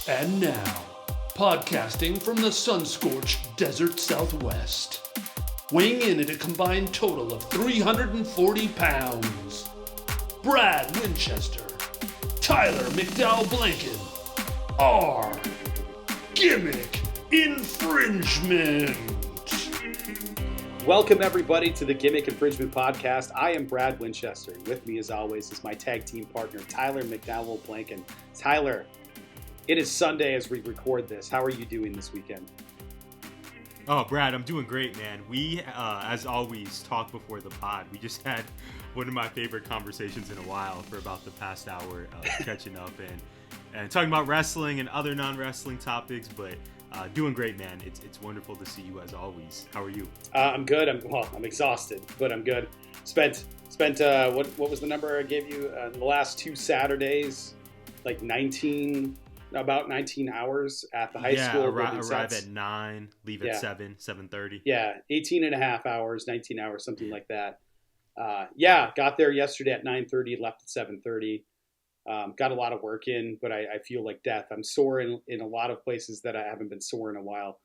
And now, podcasting from the sun-scorched desert Southwest, weighing in at a combined total of 340 pounds, Brad Winchester, Tyler McDowell Blanken, are Gimmick Infringement. Welcome everybody to the Gimmick Infringement Podcast. I am Brad Winchester, and with me as always is my tag team partner, Tyler McDowell Blanken. Tyler, it is Sunday as we record this. How are you doing this weekend? Oh, Brad, I'm doing great, man. We, as always, talk before the pod. We just had one of my favorite conversations in a while for about the past hour, catching up and talking about wrestling and other non-wrestling topics, but doing great, man. It's wonderful to see you as always. How are you? I'm good. I'm exhausted, but I'm good. Spent what was the number I gave you? The last two Saturdays, like about 19 hours at the high school. Arrive at 9, leave at 7:30. Yeah, 18 and a half hours, 19 hours, something like that. Got there yesterday at 9:30, left at 7:30. Got a lot of work in, but I feel like death. I'm sore in a lot of places that I haven't been sore in a while.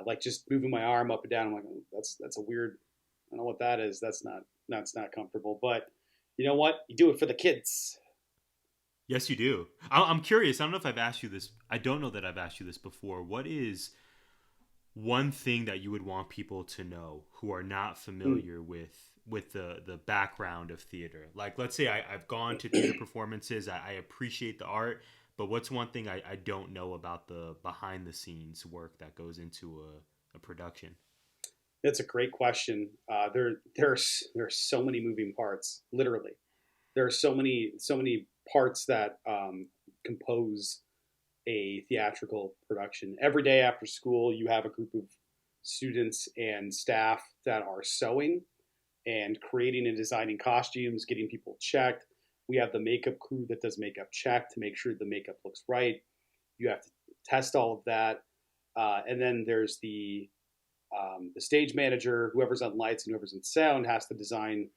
Like just moving my arm up and down. I'm like, oh, that's a weird, I don't know what that is. That's not comfortable, but you know what? You do it for the kids. Yes, you do. I'm curious. I don't know if I've asked you this. I don't know that I've asked you this before. What is one thing that you would want people to know who are not familiar with the background of theater? Like, let's say I've gone to theater performances. I appreciate the art, but what's one thing I don't know about the behind the scenes work that goes into a production? That's a great question. There's so many moving parts. Literally, there are so many parts that compose a theatrical production. Every day after school, you have a group of students and staff that are sewing and creating and designing costumes, getting people checked. We have the makeup crew that does makeup check to make sure the makeup looks right. You have to test all of that. And then there's the stage manager, whoever's on lights and whoever's on sound has to design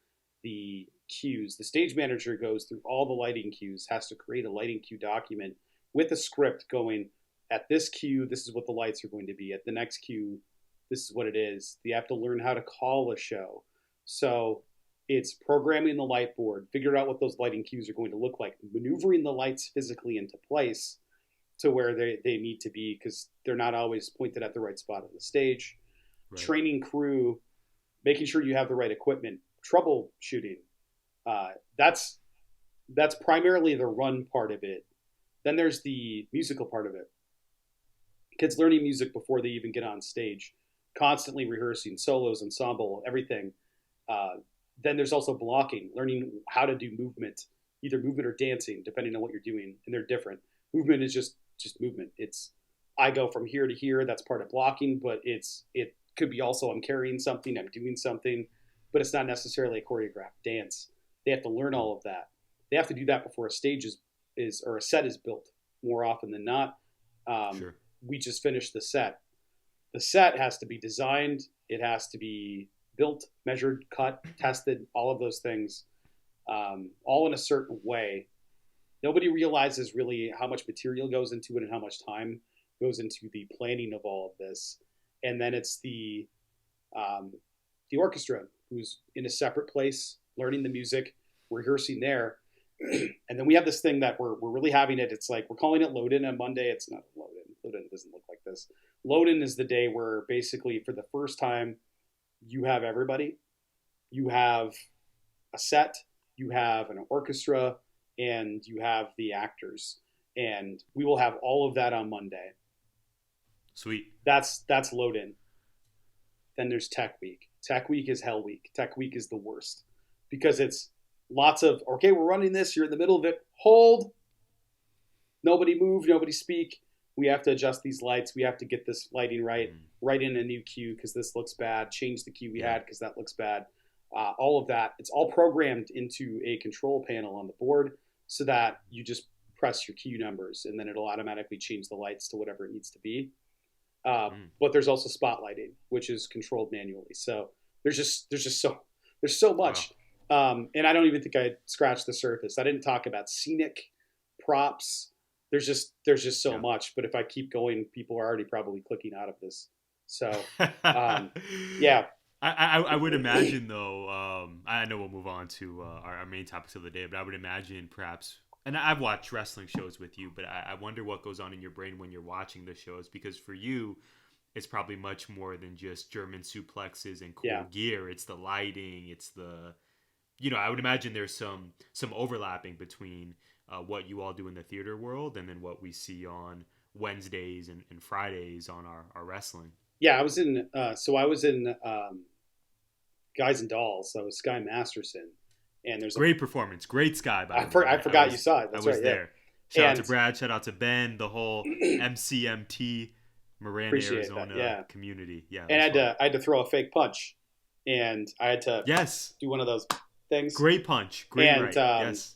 the cues. The stage manager goes through all the lighting cues, has to create a lighting cue document with a script going, at this cue, this is what the lights are going to be. At the next cue, this is what it is. You have to learn how to call a show. So it's programming the light board, figure out what those lighting cues are going to look like, maneuvering the lights physically into place to where they need to be, because they're not always pointed at the right spot on the stage. Right. Training crew, making sure you have the right equipment, troubleshooting. That's primarily the run part of it. Then there's the musical part of it. Kids learning music before they even get on stage, constantly rehearsing, solos, ensemble, everything. Then there's also blocking, learning how to do movement, either movement or dancing, depending on what you're doing, and they're different. Movement is just movement. It's I go from here to here. That's part of blocking, but it could be also I'm carrying something, I'm doing something, but it's not necessarily a choreographed dance. They have to learn all of that. They have to do that before a stage is or a set is built more often than not. Sure. We just finished the set. The set has to be designed. It has to be built, measured, cut, tested, all of those things, all in a certain way. Nobody realizes really how much material goes into it and how much time goes into the planning of all of this. And then it's the orchestra, who's in a separate place, learning the music, rehearsing there. And then we have this thing that we're really having it. It's like, we're calling it load-in on Monday. It's not load-in. Load-in doesn't look like this. Load-in is the day where basically for the first time, you have everybody. You have a set, you have an orchestra, and you have the actors. And we will have all of that on Monday. Sweet. That's load-in. Then there's Tech Week. Tech Week is Hell Week. Tech Week is the worst because it's lots of, okay, we're running this. You're in the middle of it. Hold. Nobody move. Nobody speak. We have to adjust these lights. We have to get this lighting right. Write in a new cue because this looks bad. Change the cue we had because that looks bad. All of that. It's all programmed into a control panel on the board so that you just press your cue numbers and then it'll automatically change the lights to whatever it needs to be. But there's also spotlighting, which is controlled manually. So there's so much. Wow. And I don't even think I scratched the surface. I didn't talk about scenic props, there's just so Yeah. much. But if I keep going, people are already probably clicking out of this. So yeah. I would imagine though. I know we'll move on to our main topics of the day, but I would imagine perhaps. And I've watched wrestling shows with you, but I wonder what goes on in your brain when you're watching the shows, because for you, it's probably much more than just German suplexes and cool gear. It's the lighting. It's the, I would imagine there's some overlapping between what you all do in the theater world and then what we see on Wednesdays and Fridays on our wrestling. Yeah, I was in Guys and Dolls. So I was Sky Masterson. And there's great performance, great Sky. By the way, I forgot you saw it. That's I was right, there. Shout out to Brad. Shout out to Ben. The whole MCMT Miranda, Arizona community. Yeah, and I had to throw a fake punch, and I had to do one of those things. Great punch, great right. Yes.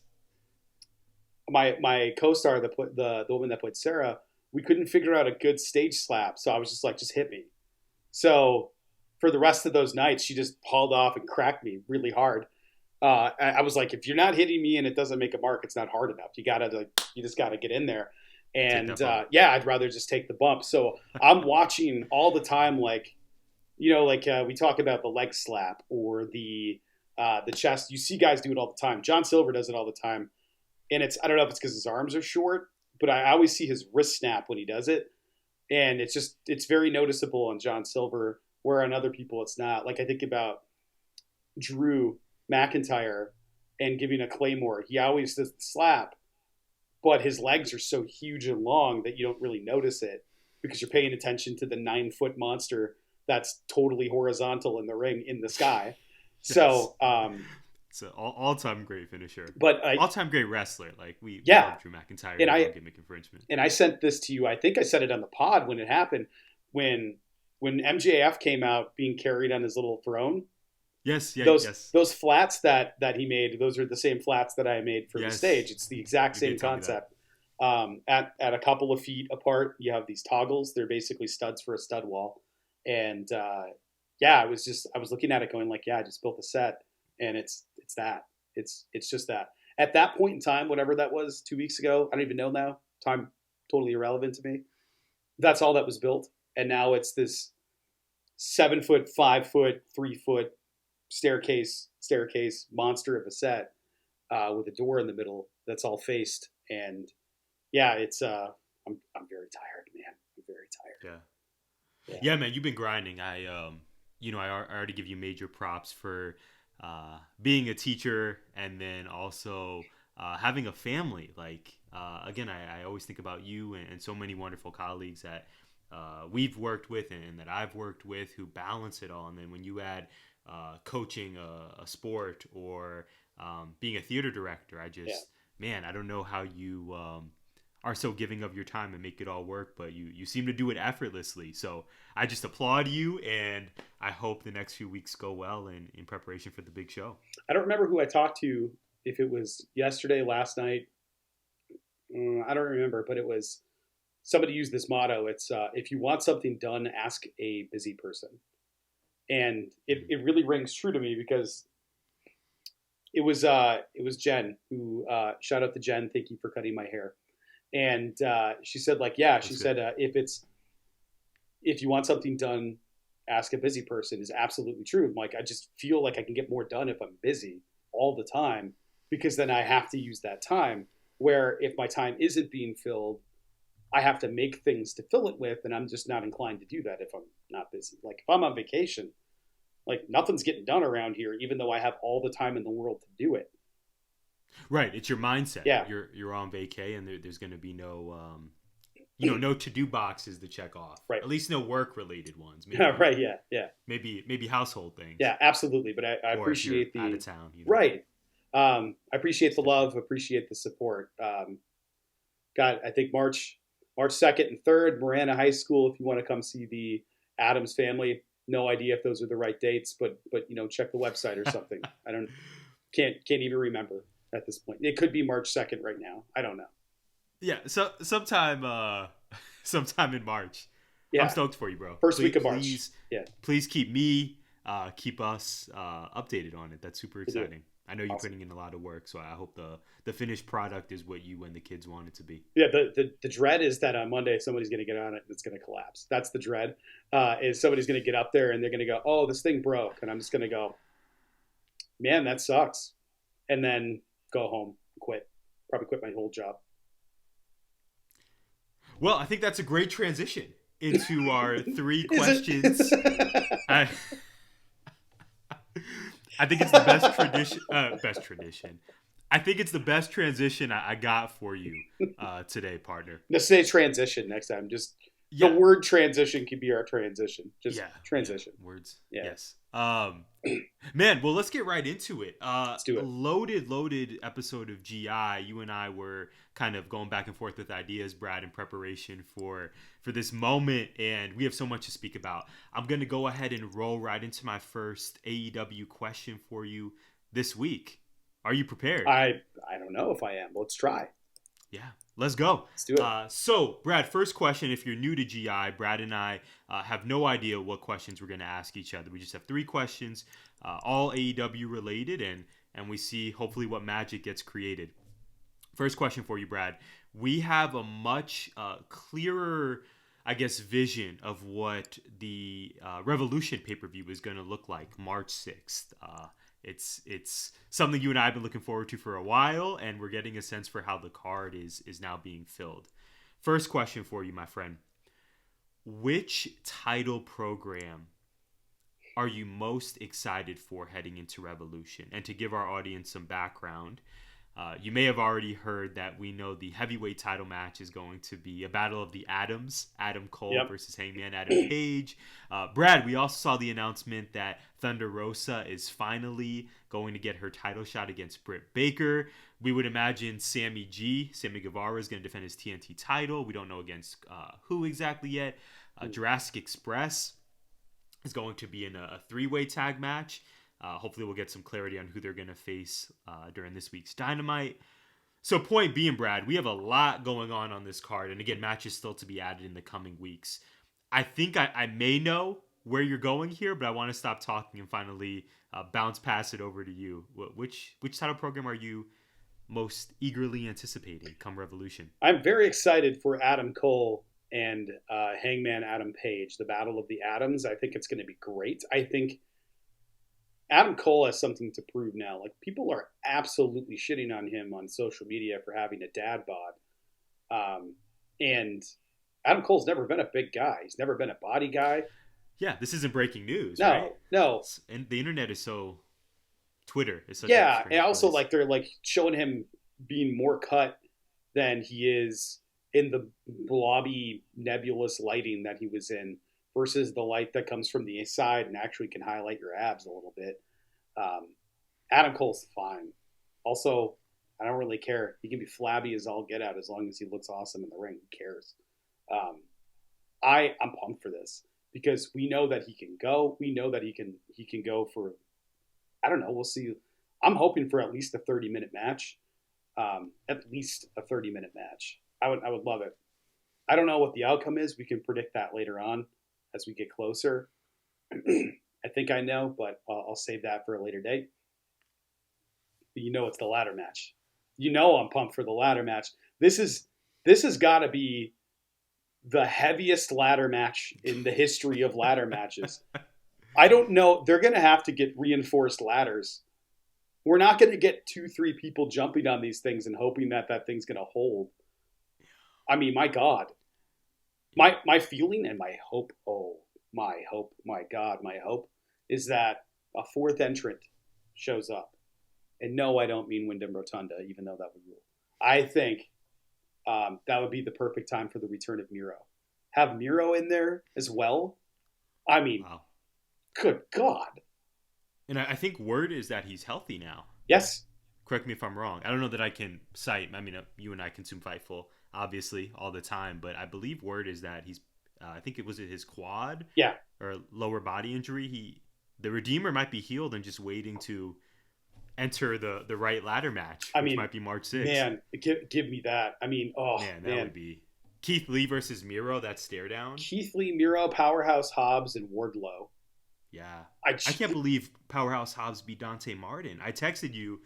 My co-star, the woman that played Sarah, we couldn't figure out a good stage slap, so I was just like, just hit me. So for the rest of those nights, she just hauled off and cracked me really hard. I was like, if you're not hitting me and it doesn't make a mark, it's not hard enough. You just gotta get in there. And I'd rather just take the bump. So I'm watching all the time, we talk about the leg slap or the chest. You see guys do it all the time. John Silver does it all the time, and I don't know if it's because his arms are short, but I always see his wrist snap when he does it, and it's very noticeable on John Silver, where on other people it's not. Like I think about Drew McIntyre and giving a Claymore. He always does the slap, but his legs are so huge and long that you don't really notice it because you're paying attention to the 9-foot monster that's totally horizontal in the ring in the sky. Yes. So it's an all-time great finisher, but all-time great wrestler. Like we love Drew McIntyre and Gimmick Infringement. And I sent this to you. I think I said it on the pod when it happened, when MJF came out being carried on his little throne. Yes, those flats that he made, those are the same flats that I made for the stage. It's the exact same concept. At a couple of feet apart, you have these toggles. They're basically studs for a stud wall. And I was looking at it going like, I just built a set, and it's that. It's just that. At that point in time, whatever that was 2 weeks ago, I don't even know now. Time totally irrelevant to me. That's all that was built. And now it's this 7-foot, 5-foot, 3-foot staircase monster of a set with a door in the middle that's all faced. And it's I'm very tired, man. I'm very tired. Yeah, man, you've been grinding. I already give you major props for being a teacher and then also having a family. Like again, I always think about you and so many wonderful colleagues that we've worked with and that I've worked with who balance it all. And then when you add coaching a sport or being a theater director, I don't know how you are so giving of your time and make it all work, but you seem to do it effortlessly. So I just applaud you, and I hope the next few weeks go well in preparation for the big show. I don't remember who I talked to, if it was yesterday, last night. I don't remember, but it was somebody used this motto. It's if you want something done, ask a busy person. And it really rings true to me because it was Jen who shout out to Jen. Thank you for cutting my hair. And she said if you want something done, ask a busy person is absolutely true. I'm like, I just feel like I can get more done if I'm busy all the time, because then I have to use that time, where if my time isn't being filled, I have to make things to fill it with, and I'm just not inclined to do that if I'm not busy. Like if I'm on vacation, like nothing's getting done around here, even though I have all the time in the world to do it. Right, it's your mindset. Yeah, you're on vacay, and there's going to be no, no to-do boxes to check off. Right, at least no work-related ones. Maybe, right, yeah. Maybe household things. Yeah, absolutely. But I appreciate the out of town. Right. I appreciate the love. Appreciate the support. I think March 2nd and 3rd, Marana High School. If you want to come see the Adams family, no idea if those are the right dates, but check the website or something. Can't even remember at this point. It could be March 2nd right now. I don't know. Yeah, so sometime in March. Yeah. I'm stoked for you, bro. First week of March. Please keep us updated on it. That's super exciting. I know you're Awesome. putting in a lot of work, so I hope the finished product is what you and the kids want it to be. Yeah, the dread is that on Monday somebody's going to get on it and it's going to collapse. That's the dread. Is somebody's going to get up there and they're going to go, "Oh, this thing broke," and I'm just going to go, "Man, that sucks," and then go home, quit, probably quit my whole job. Well, I think that's a great transition into our 3 questions. I think it's the best tradition. I think it's the best transition I got for you today, partner. Let's say transition next time. Just the word transition could be our transition. Just transition. Words. Yeah. Yes. Man, well, let's get right into it. Let's do it. Loaded episode of GI. You and I were kind of going back and forth with ideas, Brad, in preparation for this moment, and we have so much to speak about. I'm going to go ahead and roll right into my first AEW question for you this week. Are you prepared? I don't know if I am. Let's try. Yeah, let's go. Let's do it. So, Brad, first question. If you're new to GI, Brad and I have no idea what questions we're going to ask each other. We just have 3 questions, all AEW related, and we see hopefully what magic gets created. First question for you, Brad. We have a much clearer, I guess, vision of what the Revolution pay-per-view is going to look like March 6th. It's something you and I have been looking forward to for a while, and we're getting a sense for how the card is now being filled. First question for you, my friend. Which title program are you most excited for heading into Revolution? And to give our audience some background, you may have already heard that we know the heavyweight title match is going to be a battle of the Atoms, Adam Cole versus Hangman Adam Page. Brad, we also saw the announcement that Thunder Rosa is finally going to get her title shot against Britt Baker. We would imagine Sammy Guevara is going to defend his TNT title. We don't know against who exactly yet. Jurassic Express is going to be in a 3-way tag match. Hopefully we'll get some clarity on who they're going to face during this week's Dynamite. So point being, Brad, we have a lot going on this card. And again, matches still to be added in the coming weeks. I think I may know where you're going here, but I want to stop talking and finally bounce pass it over to you. Which title program are you most eagerly anticipating come Revolution? I'm very excited for Adam Cole and Hangman Adam Page, the Battle of the Atoms. I think it's going to be great. I think Adam Cole has something to prove now. Like, people are absolutely shitting on him on social media for having a dad bod. And Adam Cole's never been a big guy. He's never been a body guy. Yeah, this isn't breaking news, no, right? No. And the internet is so... Twitter is such yeah, a and also, place. like, they're, like, showing him being more cut than he is in the blobby, nebulous lighting that he was in, versus the light that comes from the side and actually can highlight your abs a little bit. Adam Cole's fine. Also, I don't really care. He can be flabby as all get out as long as he looks awesome in the ring. Who cares? I'm pumped for this because we know that he can go. We know that he can go for, I don't know, we'll see. I'm hoping for at least a 30-minute match. At least a 30-minute match. I would love it. I don't know what the outcome is. We can predict that later on as we get closer. I think I know, but I'll save that for a later date. But you know it's the ladder match. You know I'm pumped for the ladder match. This has got to be the heaviest ladder match in the history of ladder matches. I don't know. They're going to have to get reinforced ladders. We're not going to get 2-3 people jumping on these things and hoping that thing's going to hold. I mean, my God. My feeling and my hope, my God, my hope is that a 4th entrant shows up. And no, I don't mean Wyndham Rotunda, even though that would rule. I think that would be the perfect time for the return of Miro. Have Miro in there as well? I mean, wow. Good God. And I think word is that he's healthy now. Yes. Correct me if I'm wrong. I don't know that I can cite. I mean, you and I consume Fightful, obviously, all the time. But I believe word is that he's, I think it was his quad. Yeah. Or lower body injury. The Redeemer might be healed and just waiting to enter the right ladder match, which might be March 6th. Man, give me that. I mean, that would be Keith Lee versus Miro, that stare down. Keith Lee, Miro, Powerhouse Hobbs, and Wardlow. Yeah. I can't believe Powerhouse Hobbs beat Dante Martin. I texted you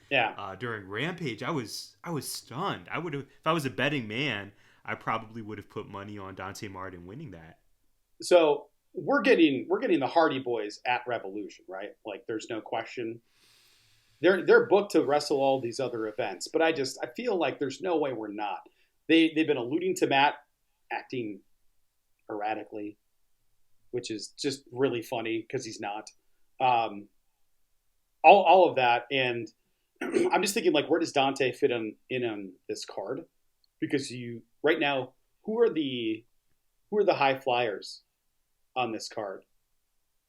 during Rampage. I was stunned. I would have, if I was a betting man, I probably would have put money on Dante Martin winning that. So we're getting the Hardy Boys at Revolution, right? Like, there's no question. They're booked to wrestle all these other events, but I feel like there's no way we're not. They've been alluding to Matt acting erratically, which is just really funny because he's not. All of that, and I'm just thinking, like, where does Dante fit in on this card? Because right now, who are the high flyers on this card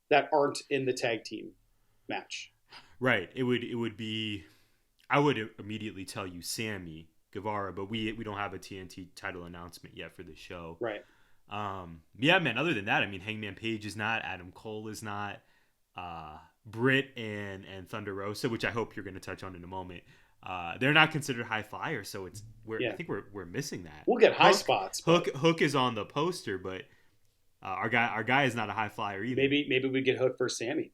that aren't in the tag team match? Right. It would be. I would immediately tell you Sammy Guevara, but we don't have a TNT title announcement yet for the show. Right. Yeah, man. Other than that, I mean, Hangman Page is not. Adam Cole is not. Britt and Thunder Rosa, which I hope you're going to touch on in a moment. They're not considered high flyers, so I think we're missing that. We'll get high spots. Hook is on the poster, but our guy is not a high flyer either. Maybe we get Hook for Sammy.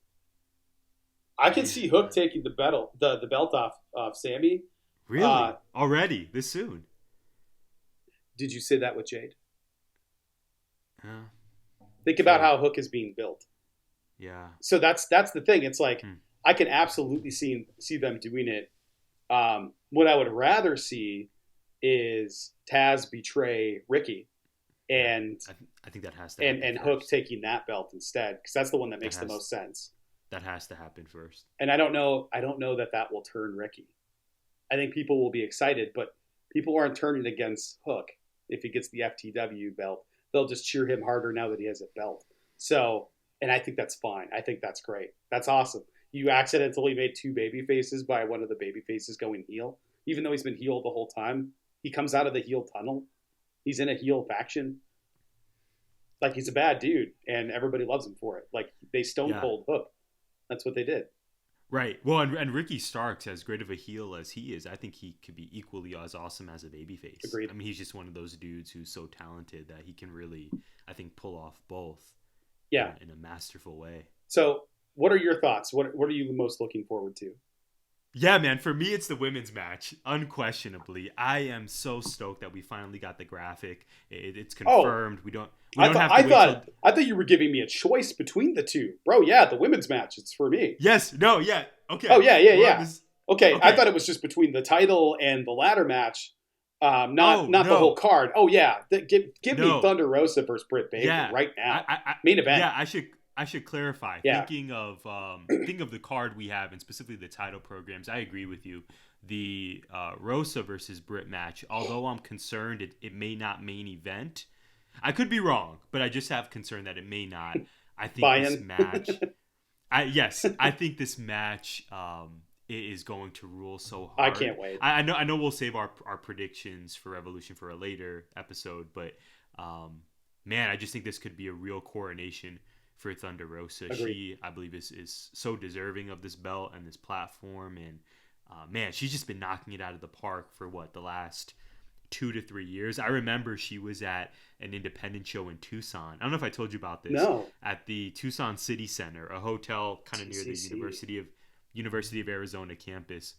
I can see Hook taking the belt off Sammy. Really? Already this soon? Did you say that with Jade? Think about how Hook is being built. Yeah. So that's the thing. It's like I can absolutely see them doing it. What I would rather see is Taz betray Ricky, and I think that has to happen and Hook taking that belt instead, because that's the one that makes the most sense. That has to happen first. And I don't know that will turn Ricky. I think people will be excited, but people aren't turning against Hook if he gets the FTW belt. They'll just cheer him harder now that he has a belt. So, and I think that's fine. I think that's great. That's awesome. You accidentally made two baby faces by one of the baby faces going heel, even though he's been heel the whole time. He comes out of the heel tunnel. He's in a heel faction. Like, he's a bad dude, and everybody loves him for it. Like, they stone cold Hook. That's what they did. Right. Well, and Ricky Starks, as great of a heel as he is, I think he could be equally as awesome as a babyface. Agreed. I mean, he's just one of those dudes who's so talented that he can really, I think, pull off both. Yeah. In a masterful way. So, what are your thoughts? What are you most looking forward to? Yeah, man. For me, it's the women's match. Unquestionably, I am so stoked that we finally got the graphic. It's confirmed. I thought you were giving me a choice between the two, bro. Yeah, the women's match. It's for me. Yes. No. Yeah. Okay. Oh yeah. Okay. I thought it was just between the title and the ladder match. Not the whole card. Oh yeah. Give me Thunder Rosa versus Britt Baker right now. Main event. Yeah. I should clarify. Yeah. Thinking of the card we have, and specifically the title programs, I agree with you. The Rosa versus Britt match, although I'm concerned it may not main event. I could be wrong, but I just have concern that it may not. I think this match. I think this match is going to rule so hard. I can't wait. I know we'll save our predictions for Revolution for a later episode, but man, I just think this could be a real coronation for Thunder Rosa. Agreed. She, I believe, is so deserving of this belt and this platform, and man, she's just been knocking it out of the park for the last 2 to 3 years. I remember she was at an independent show in Tucson. I don't know if I told you about this. No. At the Tucson City Center, a hotel kind of near the University of Arizona campus.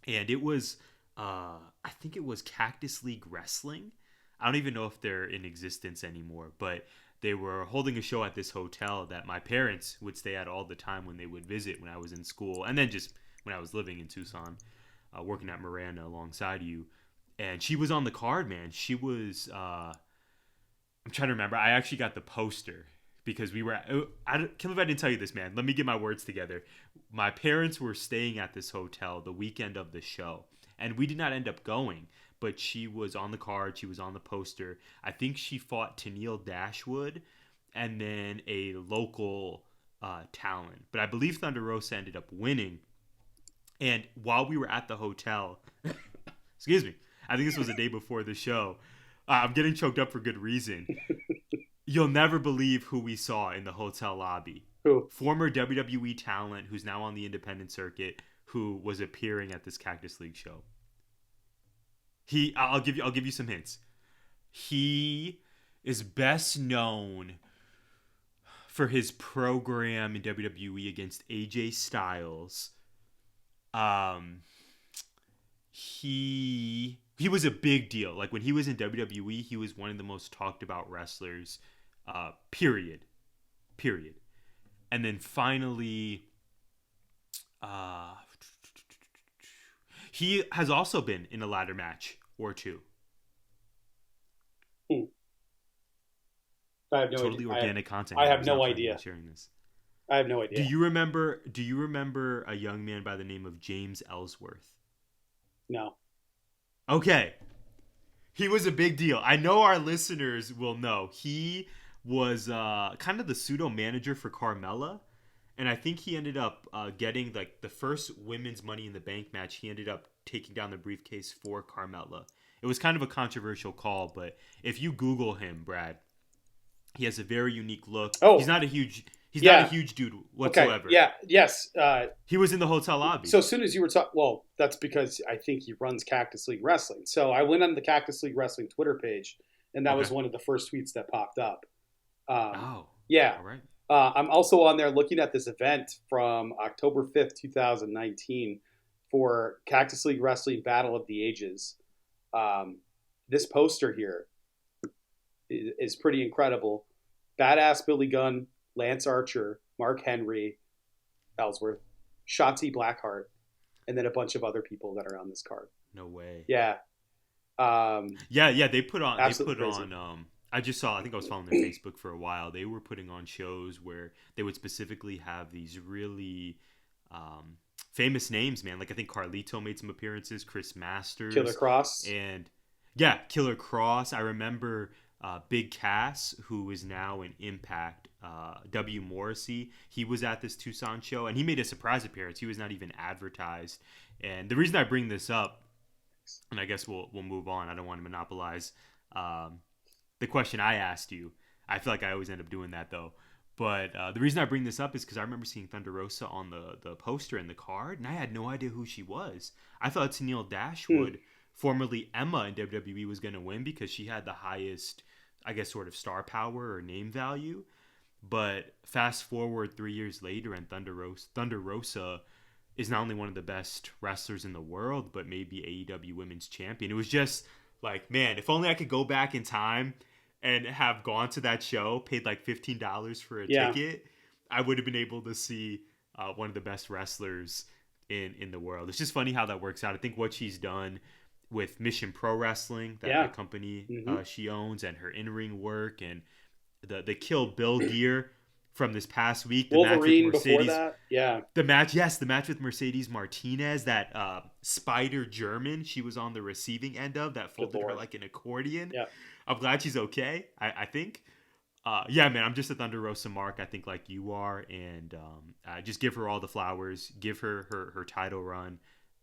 And it was, I think it was Cactus League Wrestling. I don't even know if they're in existence anymore, but they were holding a show at this hotel that my parents would stay at all the time when they would visit when I was in school. And then just when I was living in Tucson, working at Miranda alongside you. And she was on the card, man. She was, I'm trying to remember. I actually got the poster because we were, I can't believe I didn't tell you this, man. Let me get my words together. My parents were staying at this hotel the weekend of the show. And we did not end up going, but she was on the card. She was on the poster. I think she fought Tennille Dashwood and then a local talent. But I believe Thunder Rosa ended up winning. And while we were at the hotel, excuse me, I think this was the day before the show. I'm getting choked up for good reason. You'll never believe who we saw in the hotel lobby. Who? Former WWE talent who's now on the independent circuit, who was appearing at this Cactus League show. I'll give you some hints. He is best known for his program in WWE against AJ Styles. He was a big deal. Like when he was in WWE, he was one of the most talked about wrestlers. Period. And then finally, he has also been in a ladder match or two. I have no totally idea. Organic content. I have no idea. Sharing this. I have no idea. Do you remember a young man by the name of James Ellsworth? No. Okay. He was a big deal. I know our listeners will know. He was kind of the pseudo manager for Carmella. And I think he ended up getting like the first women's Money in the Bank match. He ended up taking down the briefcase for Carmella. It was kind of a controversial call, but if you Google him, Brad, he has a very unique look. Oh. He's not a huge dude whatsoever. Okay. Yeah. Yes. He was in the hotel lobby. So as soon as you were talking, well, that's because I think he runs Cactus League Wrestling. So I went on the Cactus League Wrestling Twitter page, and that was one of the first tweets that popped up. Yeah. All right. I'm also on there looking at this event from October 5th, 2019 for Cactus League Wrestling Battle of the Ages. This poster here is pretty incredible. Badass Billy Gunn, Lance Archer, Mark Henry, Ellsworth, Shotzi Blackheart, and then a bunch of other people that are on this card. No way. Yeah. They put on crazy. I just saw, I think I was following their Facebook for a while. They were putting on shows where they would specifically have these really famous names, man. Like I think Carlito made some appearances, Chris Masters. Killer Cross. And yeah, Killer Cross. I remember Big Cass, who is now in Impact, W. Morrissey. He was at this Tucson show, and he made a surprise appearance. He was not even advertised. And the reason I bring this up, and I guess we'll move on. I don't want to monopolize the question I asked you. I feel like I always end up doing that, though. But the reason I bring this up is because I remember seeing Thunder Rosa on the poster and the card, and I had no idea who she was. I thought Tennille Dashwood, formerly Emma in WWE, was going to win because she had the highest, I guess, sort of star power or name value. But fast forward 3 years later, and Thunder Rosa is not only one of the best wrestlers in the world, but maybe AEW Women's Champion. It was just like, man, if only I could go back in time and have gone to that show, paid like $15 for a ticket, I would have been able to see one of the best wrestlers in the world. It's just funny how that works out. I think what she's done with Mission Pro Wrestling, that company she owns, and her in-ring work, and the Kill Bill gear from this past week. The Wolverine match with Mercedes, before that, the match with Mercedes Martinez, that Spider German she was on the receiving end of, that folded her like an accordion. Yeah. I'm glad she's okay, I think. Man, I'm just a Thunder Rosa mark, I think, like you are, and just give her all the flowers, give her title run.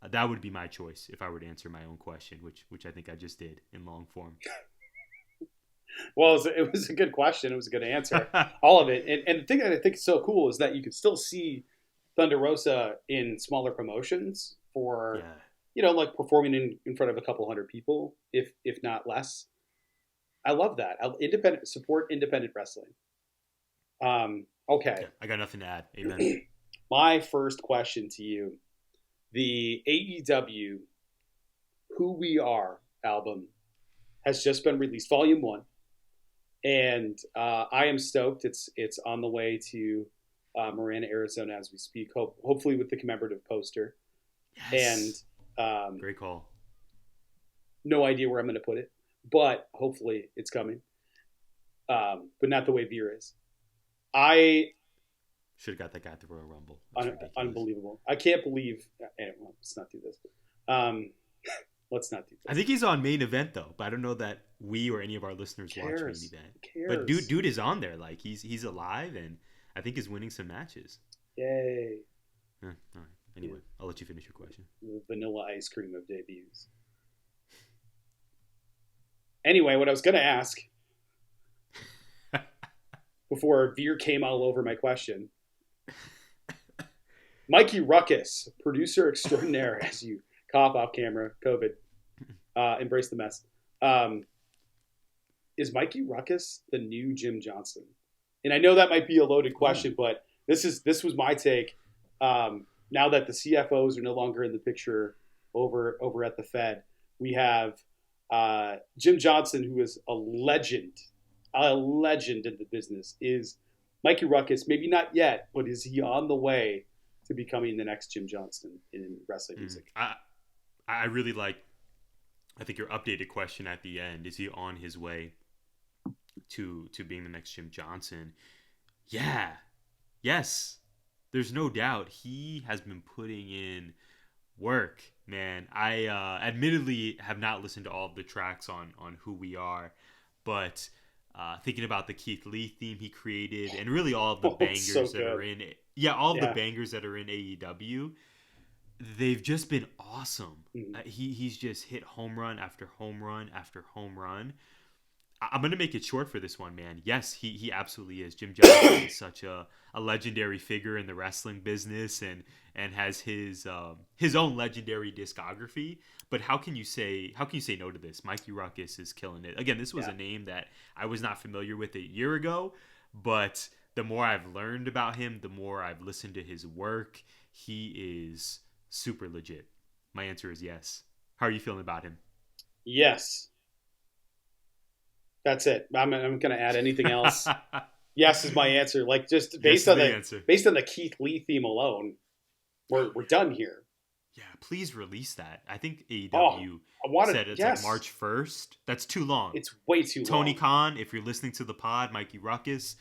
That would be my choice if I were to answer my own question, which I think I just did in long form. Well, it was a good question. It was a good answer. All of it. And the thing that I think is so cool is that you can still see Thunder Rosa in smaller promotions for, like performing in front of a couple hundred people, if not less. I love that. Support independent wrestling. Okay. Yeah, I got nothing to add. Amen. My first question to you. The AEW Who We Are album has just been released, Volume 1. And I am stoked. It's on the way to Marana, Arizona as we speak, hopefully with the commemorative poster. Yes. And great call. No idea where I'm going to put it, but hopefully it's coming. But not the way Veer is. I should have got that guy at the Royal Rumble. Unbelievable. I can't believe. Anyway, let's not do this. Let's not do this. I think he's on main event though, but I don't know that we or any of our listeners watch main event. But dude is on there. Like he's alive, and I think is winning some matches. Yay! All right. Anyway, I'll let you finish your question. The vanilla ice cream of debuts. Anyway, what I was going to ask before Veer came all over my question. Mikey Ruckus, producer extraordinaire, as you cough off camera, COVID, embrace the mess. Is Mikey Ruckus the new Jim Johnston? And I know that might be a loaded question, but this was my take. Now that the CFOs are no longer in the picture over at the Fed, we have Jim Johnson, who is a legend in the business. Is Mikey Ruckus, maybe not yet, but is he on the way to becoming the next Jim Johnson in wrestling music? I really like, I think your updated question at the end, is he on his way to being the next Jim Johnson? Yeah. Yes. There's no doubt he has been putting in work, man. I admittedly have not listened to all of the tracks on Who We Are, but thinking about the Keith Lee theme he created and really all of the bangers that are in it. Yeah, all of the bangers that are in AEW, they've just been awesome. He's just hit home run after home run after home run. I'm going to make it short for this one, man. Yes, he absolutely is. Jim Johnson is such a legendary figure in the wrestling business and has his own legendary discography. But how can you say no to this? Mikey Ruckus is killing it. Again, this was a name that I was not familiar with a year ago, but the more I've learned about him, the more I've listened to his work, he is super legit. My answer is yes. How are you feeling about him? Yes. That's it. I'm going to add anything else. Yes is my answer. Like, just based on the Keith Lee theme alone, we're done here. Yeah, please release that. I think AEW said it's like March 1st. That's too long. It's way too long. Tony Khan, if you're listening to the pod, Mikey Ruckus,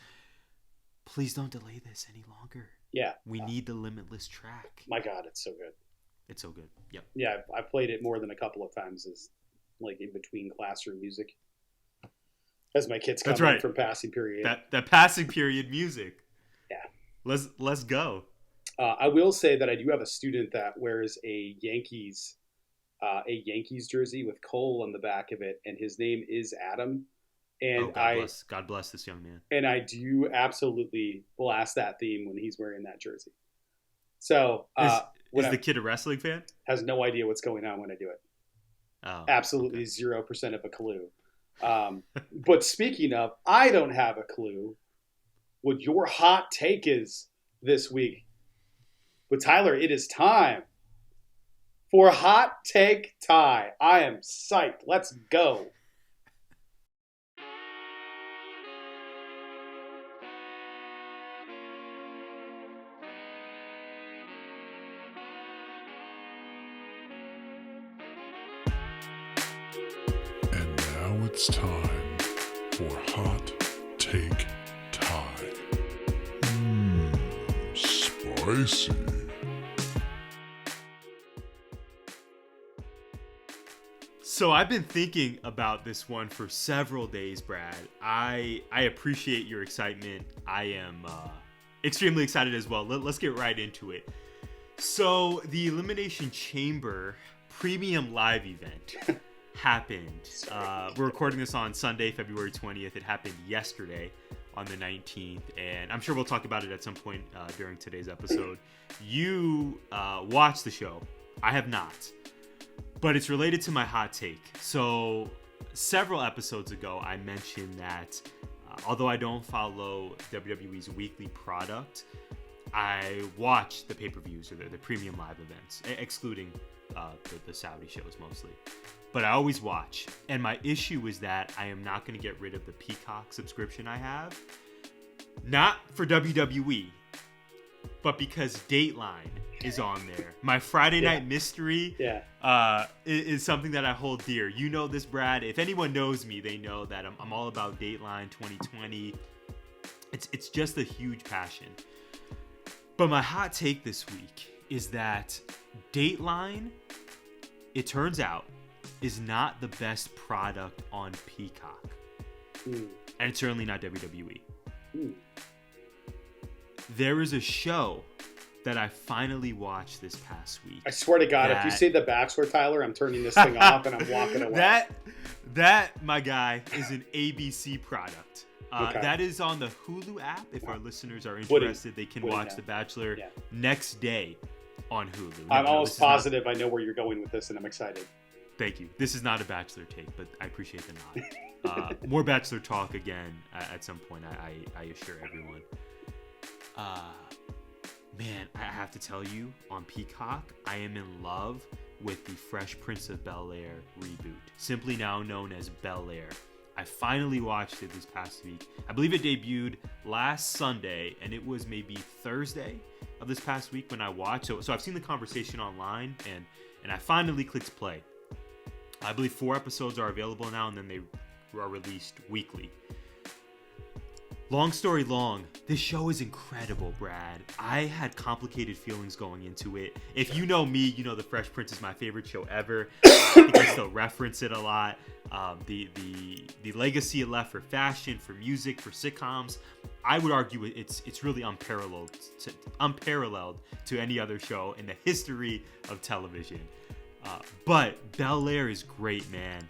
please don't delay this any longer. Yeah. We need the Limitless track. My God, it's so good. It's so good. Yep. Yeah, I've played it more than a couple of times as like in between classroom music. As my kids come in from passing period. That passing period music. Yeah. Let's go. I will say that I do have a student that wears a Yankees jersey with Cole on the back of it, and his name is Adam. And God bless this young man. And I do absolutely blast that theme when he's wearing that jersey. So is the kid a wrestling fan? Has no idea what's going on when I do it. Oh, absolutely 0% of a clue. But speaking of, I don't have a clue what your hot take is this week. But Tyler, it is time for Hot Take Ty. I am psyched. Let's go. It's time for Hot Take Time. Spicy. So I've been thinking about this one for several days, Brad. I appreciate your excitement. I am extremely excited as well. Let's get right into it. So the Elimination Chamber premium live event happened. We're recording this on Sunday, February 20th. It happened yesterday on the 19th, and I'm sure we'll talk about it at some point during today's episode. You watched the show. I have not, but it's related to my hot take. So several episodes ago, I mentioned that although I don't follow WWE's weekly product, I watch the pay-per-views or the premium live events, excluding the Saudi shows mostly. But I always watch. And my issue is that I am not going to get rid of the Peacock subscription I have. Not for WWE, but because Dateline is on there. My Friday Night Mystery is something that I hold dear. You know this, Brad. If anyone knows me, they know that I'm all about Dateline 2020. It's just a huge passion. But my hot take this week is that Dateline, it turns out, is not the best product on Peacock. And it's certainly not WWE. There is a show that I finally watched this past week. I swear to God, if you say the backstory, Tyler, I'm turning this thing off and I'm walking away. That, my guy, is an ABC product. Okay. That is on the Hulu app. If our listeners are interested, they can watch The Bachelor next day on Hulu. I'm almost positive I know where you're going with this, and I'm excited. Thank you. This is not a Bachelor take, but I appreciate the nod. More Bachelor talk again at some point, I assure everyone. Man, I have to tell you, on Peacock, I am in love with the Fresh Prince of Bel Air reboot, simply now known as Bel Air. I finally watched it this past week. I believe it debuted last Sunday, and it was maybe Thursday of this past week when I watched. So I've seen the conversation online, and I finally clicked play. I believe 4 episodes are available now, and then they are released weekly. Long story long, this show is incredible, Brad. I had complicated feelings going into it. If you know me, you know The Fresh Prince is my favorite show ever. I think I still reference it a lot. The legacy it left for fashion, for music, for sitcoms, I would argue it's really unparalleled to any other show in the history of television. But Bel Air is great, man.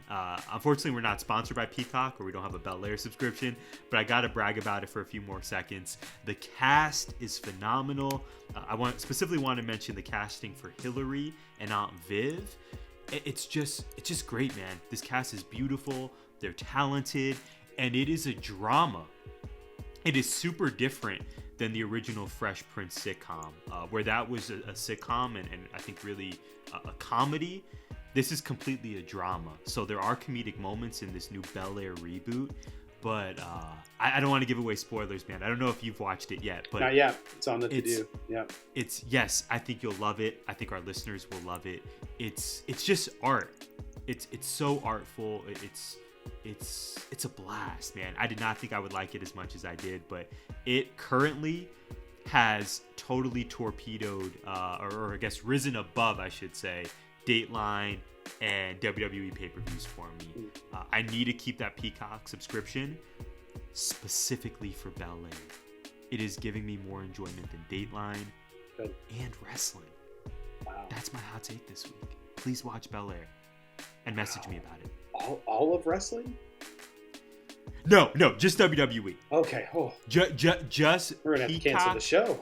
Unfortunately, we're not sponsored by Peacock, or we don't have a Bel Air subscription, but I gotta brag about it for a few more seconds. The cast is phenomenal. I specifically want to mention the casting for Hillary and Aunt Viv. It's just great, man. This cast is beautiful. They're talented, and it is a drama. It is super different than the original Fresh Prince sitcom, where that was a sitcom and I think really a comedy. This is completely a drama. So there are comedic moments in this new Bel Air reboot, but I don't want to give away spoilers, man. I don't know if you've watched it yet, but not yet. It's on the to-do. Yeah. Yes, I think you'll love it. I think our listeners will love it. It's just art. It's so artful. It's a blast, man. I did not think I would like it as much as I did, but it currently has totally torpedoed, or I guess risen above, I should say, Dateline and WWE pay-per-views for me. I need to keep that Peacock subscription specifically for Bel Air. It is giving me more enjoyment than Dateline and wrestling. Wow. That's my hot take this week. Please watch Bel Air and message me about it. All of wrestling? No, just WWE. Okay. Oh, Just we're gonna have to cancel the show.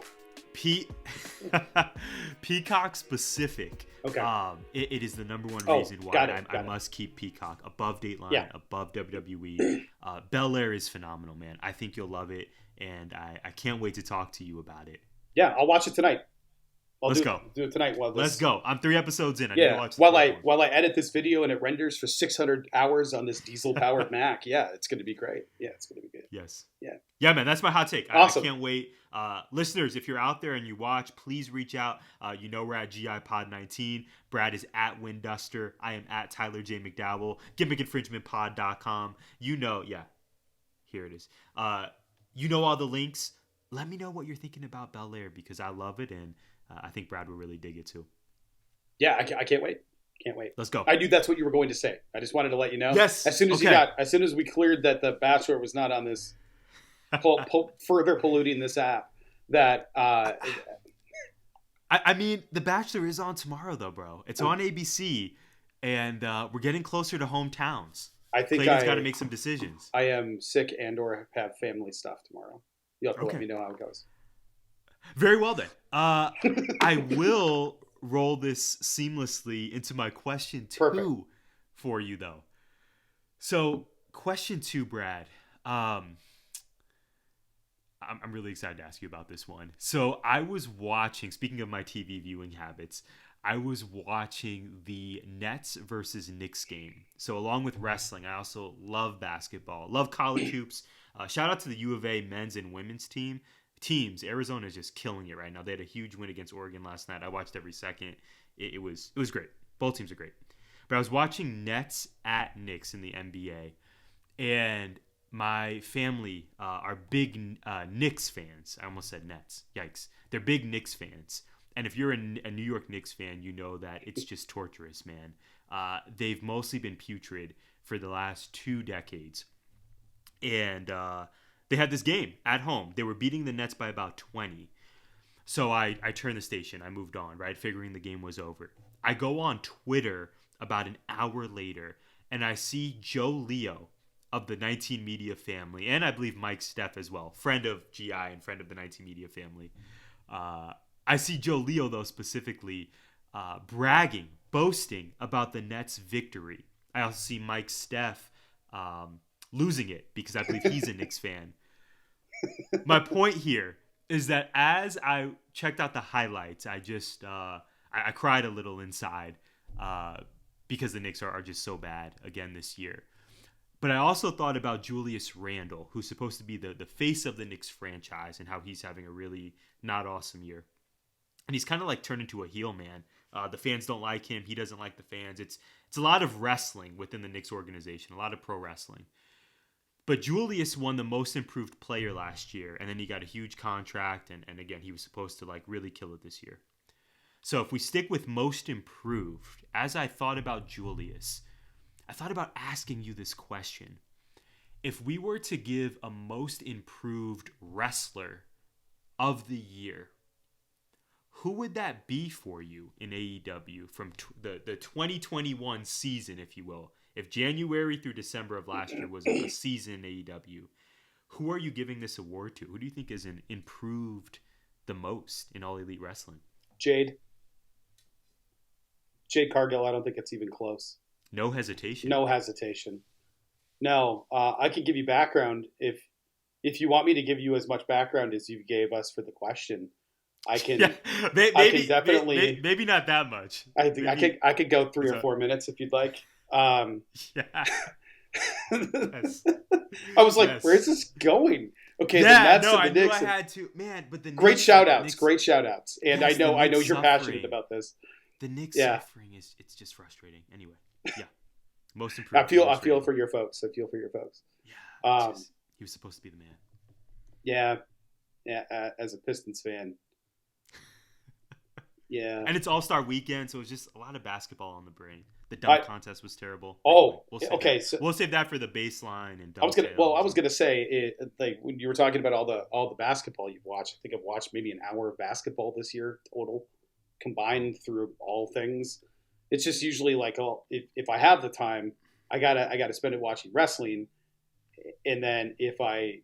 Peacock specific. Okay. It is the number one Oh, reason why got it. I must keep Peacock above Dateline, above WWE. Bel Air is phenomenal, man. I think you'll love it, and I can't wait to talk to you about it. Yeah, I'll watch it tonight. Let's go. Do it tonight. Let's go. I'm 3 episodes in. I need to watch while I edit this video and it renders for 600 hours on this diesel-powered Mac. Yeah, it's going to be great. Yeah, it's going to be good. Yes. Yeah, man. That's my hot take. Awesome. I can't wait. Listeners, if you're out there and you watch, please reach out. You know we're at GI Pod 19. Brad is at Winduster. I am at Tyler J. McDowell. GimmickInfringementPod.com. You know, here it is. You know all the links. Let me know what you're thinking about Bel Air, because I love it, and I think Brad will really dig it too. Yeah, I can't wait. Can't wait. Let's go. I knew that's what you were going to say. I just wanted to let you know. Yes. As soon as we cleared that the Bachelor was not on this, further polluting this app, that. I mean, The Bachelor is on tomorrow, though, bro. It's on ABC, and we're getting closer to hometowns. I think Clayton's got to make some decisions. I am sick and/or have family stuff tomorrow. You'll have to let me know how it goes. Very well then. I will roll this seamlessly into my question 2 for you, though. So, question 2, Brad. I'm really excited to ask you about this one. So, I was watching, speaking of my TV viewing habits, I was watching the Nets versus Knicks game. So, along with wrestling, I also love basketball, love college hoops. Shout out to the U of A men's and women's teams. Arizona is just killing it right now. They had a huge win against Oregon last night. I watched every second. It was great. Both teams are great. But I was watching Nets at Knicks in the NBA, and my family are big Knicks fans. I almost said Nets. Yikes. They're big Knicks fans. And if you're a New York Knicks fan, you know that it's just torturous, man. They've mostly been putrid for the last 2 decades. And they had this game at home. They were beating the Nets by about 20. So I turned the station. I moved on, right? Figuring the game was over. I go on Twitter about an hour later, and I see Joe Leo of the 19 Media family, and I believe Mike Steff as well, friend of GI and friend of the 19 Media family. I see Joe Leo, though, specifically bragging boasting about the Nets' victory. I also see Mike Steph losing it because I believe he's a Knicks fan. My point here is that as I checked out the highlights, I just I cried a little inside because the Knicks are just so bad again this year. But I also thought about Julius Randle, who's supposed to be the face of the Knicks franchise, and how he's having a really not awesome year. And he's kind of like turned into a heel man. The fans don't like him. He doesn't like the fans. It's a lot of wrestling within the Knicks organization, a lot of pro wrestling. But Julius won the most improved player last year, and then he got a huge contract, and again, he was supposed to like really kill it this year. So if we stick with most improved, as I thought about Julius, I thought about asking you this question. If we were to give a most improved wrestler of the year, who would that be for you in AEW from the 2021 season, if you will? If January through December of last year was a season in AEW, who are you giving this award to? Who do you think is improved the most in All Elite Wrestling? Jade Cargill. I don't think it's even close. No hesitation. No hesitation. No, I can give you background if you want me to give you as much background as you gave us for the question. I can. Yeah, maybe, I can definitely. Maybe not that much. I think I could go 3 or 4 minutes if you'd like. Yeah. Yes. I was like, where's this going? Okay, yeah, the Nets and the Knicks. I had to, man. But the great Knicks, shout outs, Knicks, great shout outs. And yes, I know you're suffering. passionate about this. The Knicks suffering it's just frustrating. Anyway, yeah. Most improved. I feel for your folks. Yeah. He was supposed to be the man. Yeah. As a Pistons fan. Yeah. And it's All-Star weekend, so it was just a lot of basketball on the brain. The dunk contest was terrible. Oh, anyway, okay. We'll save that for the baseline and I was gonna say like when you were talking about all the basketball you've watched. I think I've watched maybe an hour of basketball this year total, combined through all things. It's just usually like, if I have the time, I gotta spend it watching wrestling, and then if I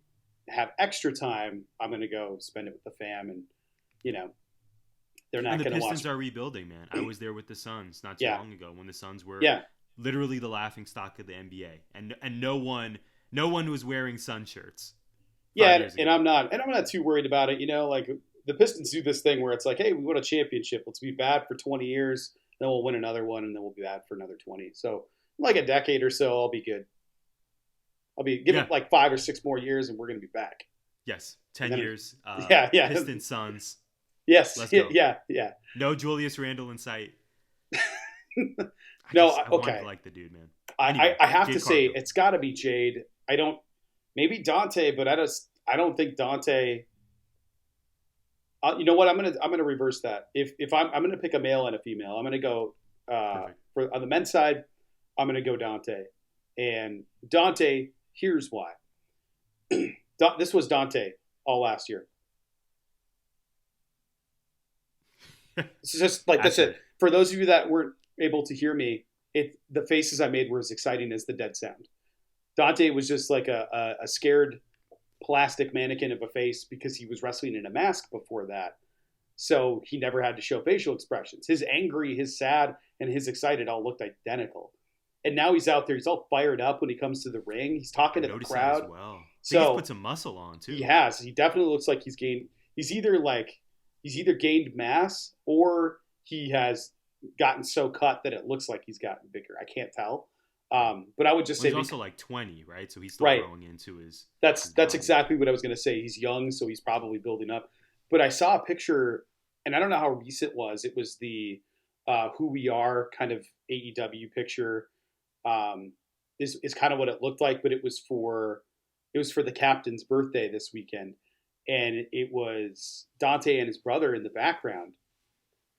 have extra time, I'm gonna go spend it with the fam, and they're not going to watch. The Pistons are rebuilding, man. I was there with the Suns not too long ago when the Suns were literally the laughing stock of the NBA, and no one was wearing Sun shirts. Yeah, and I'm not too worried about it. Like the Pistons do this thing where it's like, hey, we won a championship. Let's be bad for 20 years, then we'll win another one, and then we'll be bad for another 20. So like a decade or so, I'll be good. I'll be give it like 5 or 6 more years, and we're going to be back. Yes, 10 years. Pistons, Suns. Yes. Let's go. Yeah. No Julius Randle in sight. I wanted to like the dude, man. Anyway, I have Jade to say Cargill. it's got to be Jade. Maybe Dante, but I don't think Dante. You know what? I'm gonna reverse that. If I'm gonna pick a male and a female, I'm gonna go on the men's side. I'm gonna go Dante, and Dante. Here's why. This was Dante all last year. It's just like that's it. For those of you that weren't able to hear me, the faces I made were as exciting as the dead sound. Dante was just like a scared plastic mannequin of a face because he was wrestling in a mask before that. So he never had to show facial expressions. His angry, his sad, and his excited all looked identical. And now he's out there. He's all fired up when he comes to the ring. He's talking to the crowd. As well. So he's put some muscle on too. He has. He definitely looks like he's gained. He's either gained mass or he has gotten so cut that it looks like he's gotten bigger. I can't tell. But I would just say he's also like 20, right? So he's still growing into his. That's exactly what I was going to say. He's young, so he's probably building up. But I saw a picture, and I don't know how recent it was. It was the Who We Are kind of AEW picture. Is kind of what it looked like, but it was for the captain's birthday this weekend. And it was Dante and his brother in the background.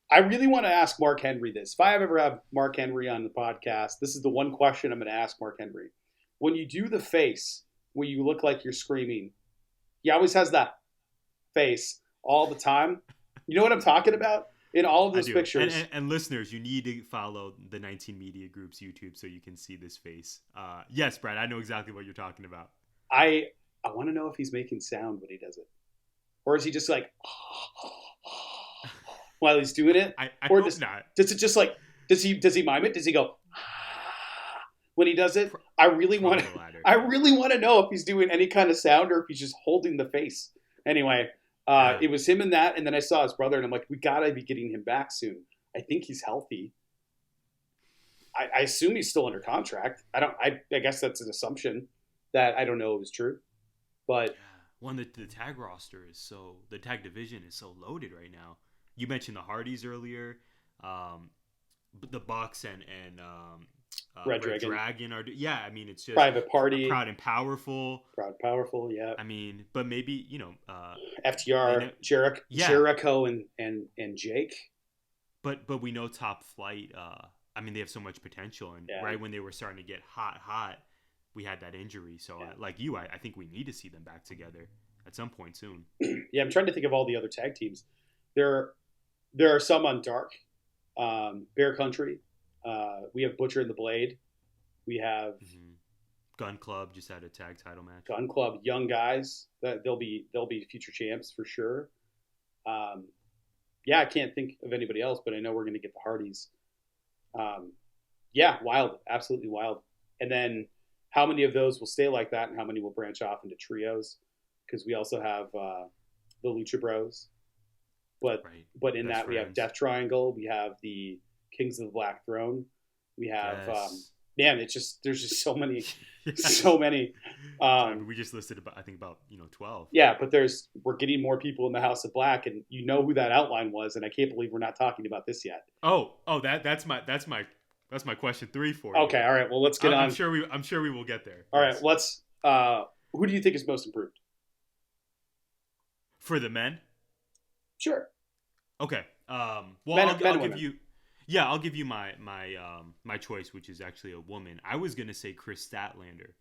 I really want to ask Mark Henry this. If I ever have Mark Henry on the podcast, this is the one question I'm going to ask Mark Henry. When you do the face, where you look like you're screaming, he always has that face all the time. You know what I'm talking about? In all of those pictures. And listeners, you need to follow the 19 Media Group's YouTube so you can see this face. Yes, Brad, I know exactly what you're talking about. I want to know if he's making sound when he does it. Or is he just like while he's doing it? I hope not. Does Does he mime it? Does he go when he does it? I really want to know if he's doing any kind of sound or if he's just holding the face. Anyway, it was him in that, and then I saw his brother, and I'm like, we gotta be getting him back soon. I think he's healthy. I assume he's still under contract. I guess that's an assumption that I don't know if it's true, but the tag roster the tag division is so loaded right now. You mentioned the Hardys earlier, the Bucks and Red Dragon are. Yeah, I mean it's just Private Party, Proud and Powerful. Yeah. I mean, but maybe FTR, Jericho, and Jake. But we know Top Flight. I mean, they have so much potential, and right when they were starting to get hot, we had that injury. So, like you, I think we need to see them back together at some point soon. Yeah, I'm trying to think of all the other tag teams. There are some on Dark, Bear Country. We have Butcher and the Blade. We have Gun Club just had a tag title match. Gun Club, young guys. They'll be future champs for sure. I can't think of anybody else, but I know we're going to get the Hardys. Wild, absolutely wild. And then how many of those will stay like that, and how many will branch off into trios? Because we also have the Lucha Bros. But in that we have Death Triangle, we have the Kings of the Black Throne, we have there's just so many, so many. We just listed about 12. Yeah, but we're getting more people in the House of Black, and you know who that outline was, and I can't believe we're not talking about this yet. That's my question 3 for you. Okay, all right. Well, let's get on. I'm sure we will get there. All right, let's. Who do you think is most improved for the men? Sure. Okay. I'll give you. Yeah, I'll give you my choice, which is actually a woman. I was gonna say Chris Statlander,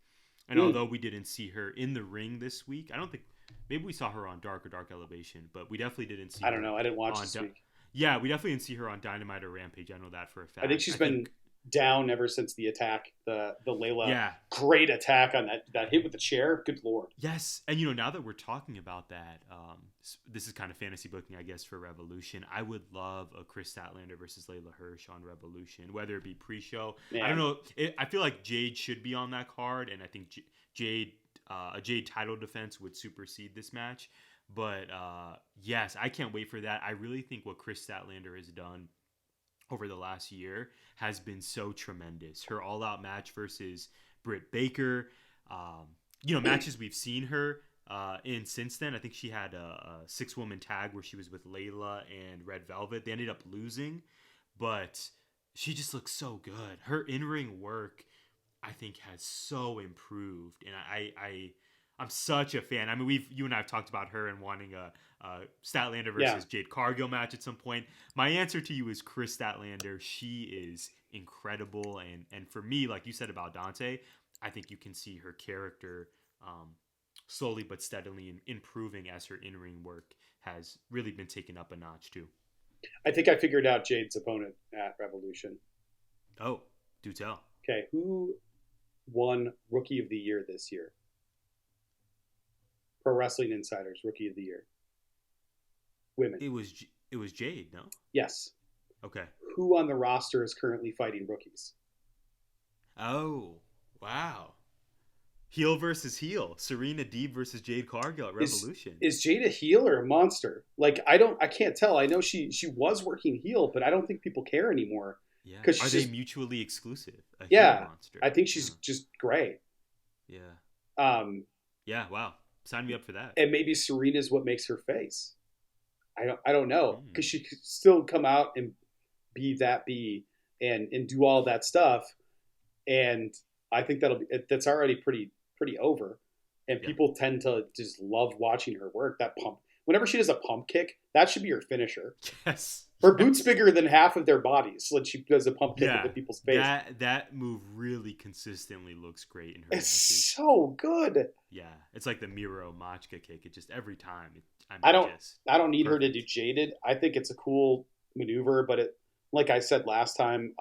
and although we didn't see her in the ring this week, I don't think maybe we saw her on Dark or Dark Elevation, but we definitely didn't see. I don't know. I didn't watch this week. Yeah, we definitely didn't see her on Dynamite or Rampage. I know that for a fact. I think she's been down ever since the attack, the Layla great attack on that hit with the chair. Good Lord. Yes, and now that we're talking about that, this is kind of fantasy booking, I guess, for Revolution. I would love a Chris Statlander versus Layla Hirsch on Revolution, whether it be pre-show. Man. I don't know. I feel like Jade should be on that card, and I think a Jade title defense would supersede this match. But yes, I can't wait for that. I really think what Chris Statlander has done over the last year has been so tremendous. Her all-out match versus Britt Baker, matches we've seen her in since then. I think she had a 6-woman tag where she was with Layla and Red Velvet. They ended up losing, but she just looks so good. Her in-ring work, I think, has so improved, and I'm such a fan. I mean, you and I have talked about her and wanting a Statlander versus Jade Cargill match at some point. My answer to you is Chris Statlander. She is incredible, and for me, like you said about Dante, I think you can see her character slowly but steadily improving as her in-ring work has really been taken up a notch too. I think I figured out Jade's opponent at Revolution. Oh, do tell. Okay, who won Rookie of the Year this year? Pro Wrestling Insider's Rookie of the Year. Women. It was Jade, no? Yes. Okay. Who on the roster is currently fighting rookies? Oh, wow. Heel versus heel. Serena Deeb versus Jade Cargill at Revolution. Is Jade a heel or a monster? Like, I can't tell. I know she was working heel, but I don't think people care anymore. Yeah. Are they mutually exclusive? Yeah. Monster? I think she's just great. Yeah. Yeah, wow. Sign me up for that. And maybe Serena's what makes her face. I don't know, because she could still come out and be and do all that stuff, and I think that's already pretty over, and people tend to just love watching her work. That pump, whenever she does a pump kick, that should be her finisher. Yes, her boot's bigger than half of their bodies when she does a pump kick into people's face. That move really consistently looks great in her matches. It's so good. Yeah, it's like the Miro Machka kick. It just every time. I don't need her to do Jaded. I think it's a cool maneuver, but like I said last time,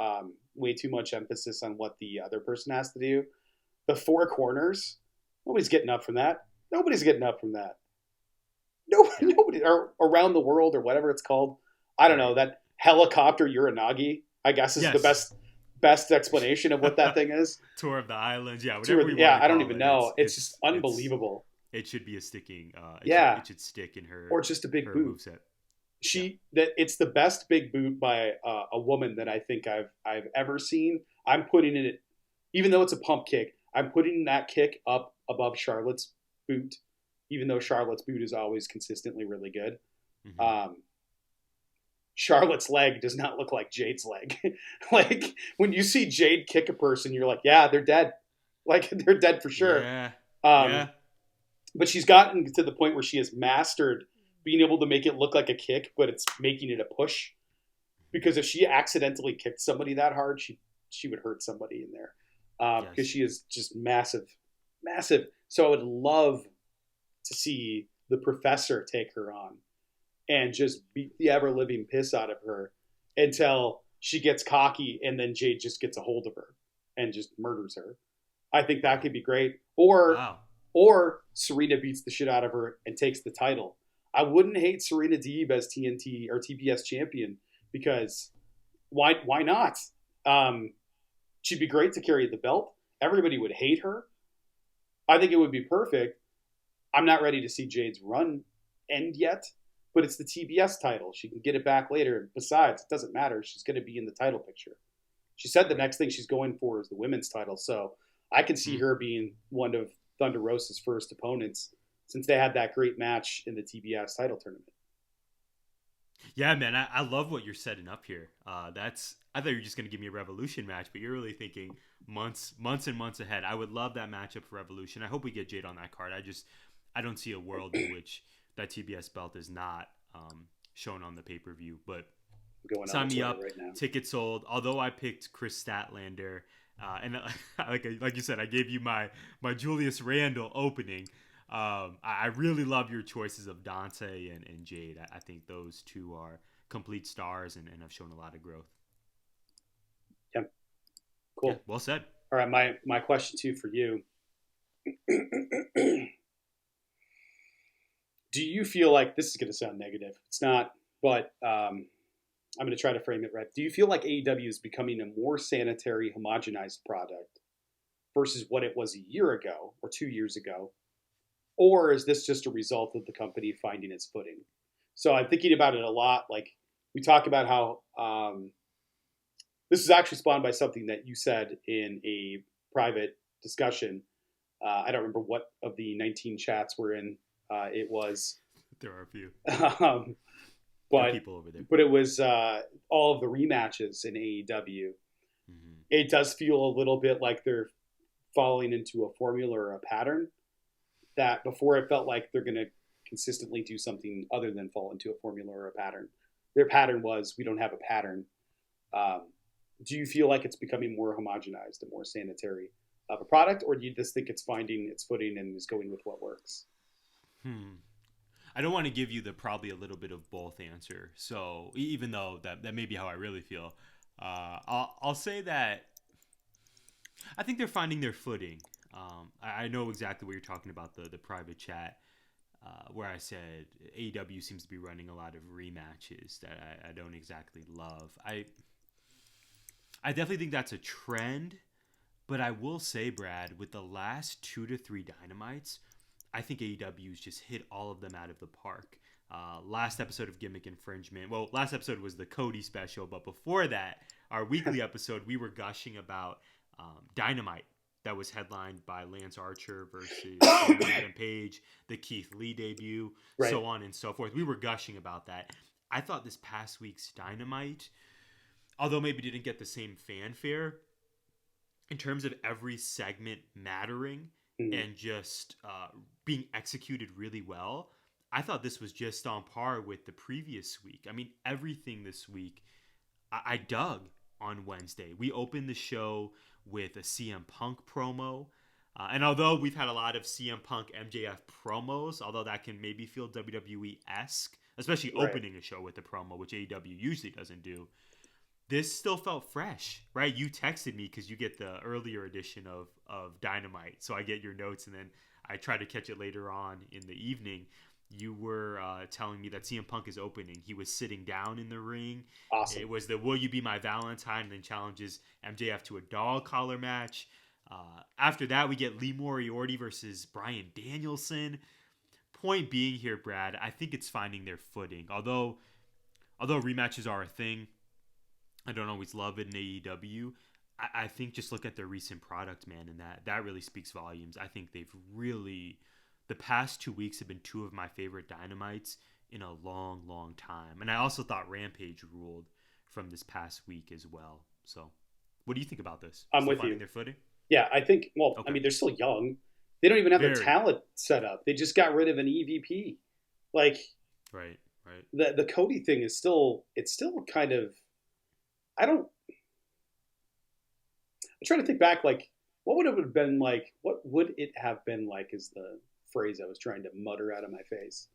way too much emphasis on what the other person has to do. The 4 corners, nobody's getting up from that. Nobody's getting up from that. Nobody, or around the world or whatever it's called. I don't know, that helicopter Uranagi. I guess is Yes. the best explanation of what that thing is. Tour of the islands, yeah. I don't even know. It's just unbelievable. It should be a sticking. It should stick in her. Or just a big boot. Moveset. It's the best big boot by a woman that I think I've ever seen. I'm putting it, even though it's a pump kick, I'm putting that kick up above Charlotte's boot, even though Charlotte's boot is always consistently really good. Mm-hmm. Charlotte's leg does not look like Jade's leg. Like when you see Jade kick a person, you're like, yeah, they're dead. Like they're dead for sure. Yeah. But she's gotten to the point where she has mastered being able to make it look like a kick, but it's making it a push. Because if she accidentally kicked somebody that hard, she would hurt somebody in there. Because she is just massive. So I would love to see the professor take her on and just beat the ever-living piss out of her until she gets cocky and then Jade just gets a hold of her and just murders her. I think that could be great. Or Serena beats the shit out of her and takes the title. I wouldn't hate Serena Deeb as TNT or TBS champion because why not? She'd be great to carry the belt. Everybody would hate her. I think it would be perfect. I'm not ready to see Jade's run end yet, but it's the TBS title. She can get it back later. Besides, it doesn't matter. She's going to be in the title picture. She said the next thing she's going for is the women's title, so I can see her being one of Thunder Rosa's first opponents since they had that great match in the TBS title tournament. Yeah, man, I love what you're setting up here. I thought you were just going to give me a Revolution match, but you're really thinking months and months ahead. I would love that matchup for Revolution. I hope we get Jade on that card. I don't see a world in which that TBS belt is not shown on the pay-per-view, but sign me up. Right now. Tickets sold. Although I picked Chris Statlander, and like you said, I gave you my Julius Randle opening. I really love your choices of Dante and Jade. I think those two are complete stars and have shown a lot of growth. Yeah. Cool. Yeah, well said. All right. My question too for you. Do you feel like this is going to sound negative? It's not, but I'm going to try to frame it right. Do you feel like AEW is becoming a more sanitary, homogenized product versus what it was a year ago or 2 years ago? Or is this just a result of the company finding its footing? So I'm thinking about it a lot. Like we talk about how this is actually spawned by something that you said in a private discussion. I don't remember what of the 19 chats we're in. It was. There are a few. But people over there. But it was all of the rematches in AEW. Mm-hmm. It does feel a little bit like they're falling into a formula or a pattern. That before it felt like they're going to consistently do something other than fall into a formula or a pattern. Their pattern was, we don't have a pattern. Do you feel like it's becoming more homogenized and more sanitary of a product, or do you just think it's finding its footing and is going with what works? I don't want to give you the probably a little bit of both answer. So even though that may be how I really feel, I'll say that I think they're finding their footing. I know exactly what you're talking about, the private chat, where I said AEW seems to be running a lot of rematches that I don't exactly love. I definitely think that's a trend, but I will say, Brad, with the last 2 to 3 Dynamites, I think AEW's just hit all of them out of the park. Last episode of Gimmick Infringement, well, last episode was the Cody special, but before that, our weekly episode, we were gushing about Dynamite. That was headlined by Lance Archer versus Adam Page, the Keith Lee debut, right, so on and so forth. We were gushing about that. I thought this past week's Dynamite, although maybe didn't get the same fanfare, in terms of every segment mattering and just being executed really well, I thought this was just on par with the previous week. I mean, everything this week I dug on Wednesday. We opened the show with a CM Punk promo. And although we've had a lot of CM Punk MJF promos, although that can maybe feel WWE-esque, especially opening a show with a promo, which AEW usually doesn't do, this still felt fresh, right? You texted me because you get the earlier edition of Dynamite. So I get your notes and then I try to catch it later on in the evening. you were telling me that CM Punk is opening. He was sitting down in the ring. Awesome. It was the "Will You Be My Valentine?" and then challenges MJF to a dog collar match. After that, we get Lee Moriarty versus Brian Danielson. Point being here, Brad, I think it's finding their footing. Although rematches are a thing, I don't always love it in AEW. I think just look at their recent product, man, and that really speaks volumes. I think they've really, the past 2 weeks have been two of my favorite Dynamites in a long, long time. And I also thought Rampage ruled from this past week as well. So what do you think about this? I'm Still with you. Their footing? Yeah, I think, well, Okay. I mean, they're still young. They don't even have the Very. talent set up. They just got rid of an EVP. Like, Right. the Cody thing is still, it's still kind of, I'm trying to think back, like, what would it have been like? What would it have been like is the phrase I was trying to mutter out of my face.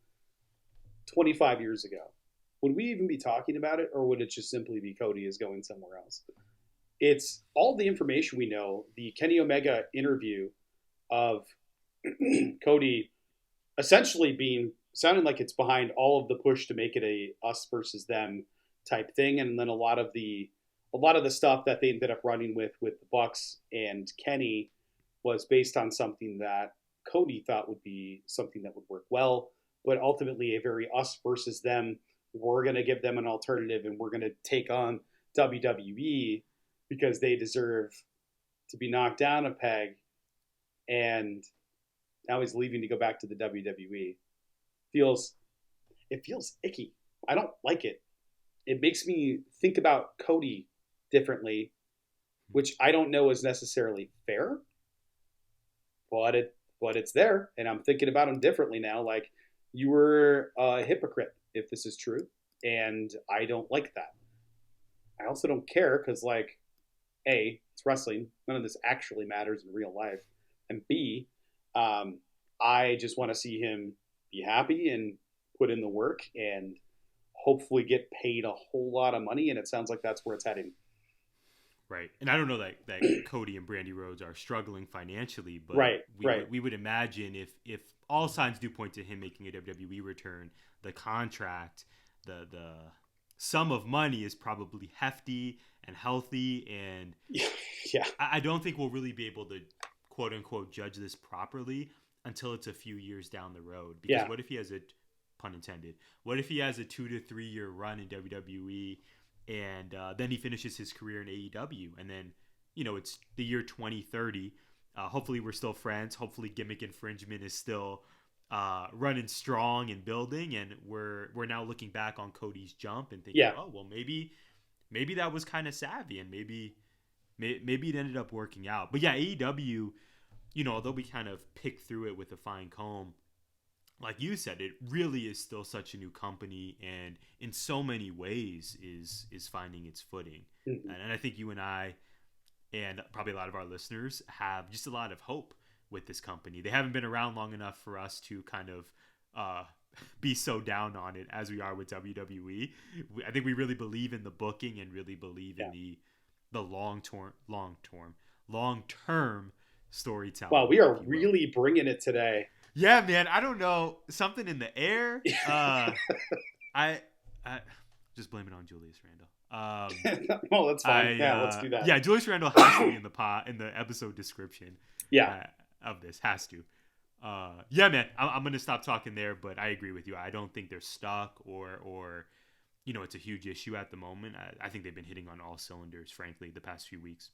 25 years ago. Would we even be talking about it, or would it just simply be Cody is going somewhere else? It's all the information we know. The Kenny Omega interview of Cody essentially sounding like it's behind all of the push to make it a us versus them type thing, and then a lot of the stuff that they ended up running with the Bucks and Kenny was based on something that Cody thought would be something that would work well, but ultimately a very us versus them. We're going to give them an alternative, and we're going to take on WWE because they deserve to be knocked down a peg. And now he's leaving to go back to the WWE. It feels icky. I don't like it. It makes me think about Cody differently, which I don't know is necessarily fair, but it's there, and I'm thinking about him differently now. Like, you were a hypocrite if this is true, and I don't like that. I also don't care because, like, A, it's wrestling. None of this actually matters in real life. And B, I just want to see him be happy and put in the work and hopefully get paid a whole lot of money. And it sounds like that's where it's heading. Right. And I don't know that Cody and Brandy Rhodes are struggling financially, but we would imagine if all signs do point to him making a WWE return, the contract, the sum of money is probably hefty and healthy. And yeah, I don't think we'll really be able to quote unquote judge this properly until it's a few years down the road. Because what if he has pun intended, what if he has a 2 to 3 year run in WWE and then he finishes his career in AEW, and then, it's the year 2030. Hopefully we're still friends. Hopefully Gimmick Infringement is still running strong and building, and we're now looking back on Cody's jump and thinking, oh, well, maybe that was kind of savvy, and maybe it ended up working out. But yeah, AEW, although we kind of picked through it with a fine comb, like you said, it really is still such a new company, and in so many ways is finding its footing. Mm-hmm. And I think you and I, and probably a lot of our listeners, have just a lot of hope with this company. They haven't been around long enough for us to kind of be so down on it as we are with WWE. I think we really believe in the booking and really believe in the long-term storytelling. Wow, we are really bringing it today. Yeah, man. I don't know, something in the air. I just blame it on Julius Randle. Well, that's fine. Let's do that. Yeah, Julius Randle has to be in the episode description. Yeah, of this has to. Yeah, man. I'm gonna stop talking there, but I agree with you. I don't think they're stuck or it's a huge issue at the moment. I think they've been hitting on all cylinders, frankly, the past few weeks.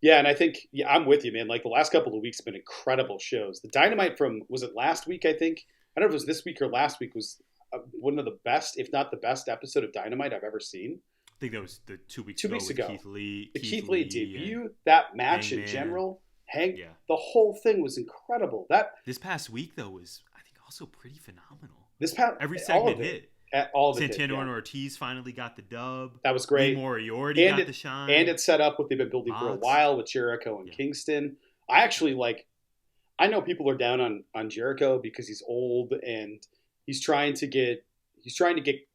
Yeah, and I think, I'm with you, man. Like, the last couple of weeks have been incredible shows. The Dynamite was it last week, I think? I don't know if it was this week or last week, was one of the best, if not the best episode of Dynamite I've ever seen. I think that was the 2 weeks ago. Keith Lee. The Keith Lee debut, that match in general, the whole thing was incredible. This past week, though, was, I think, also pretty phenomenal. Every segment hit. All of Santana and Ortiz finally got the dub. That was great. Lee Moriarty got the shine. And it set up what they've been building for a while with Jericho and Kingston. I actually I know people are down on Jericho because he's old and he's trying to get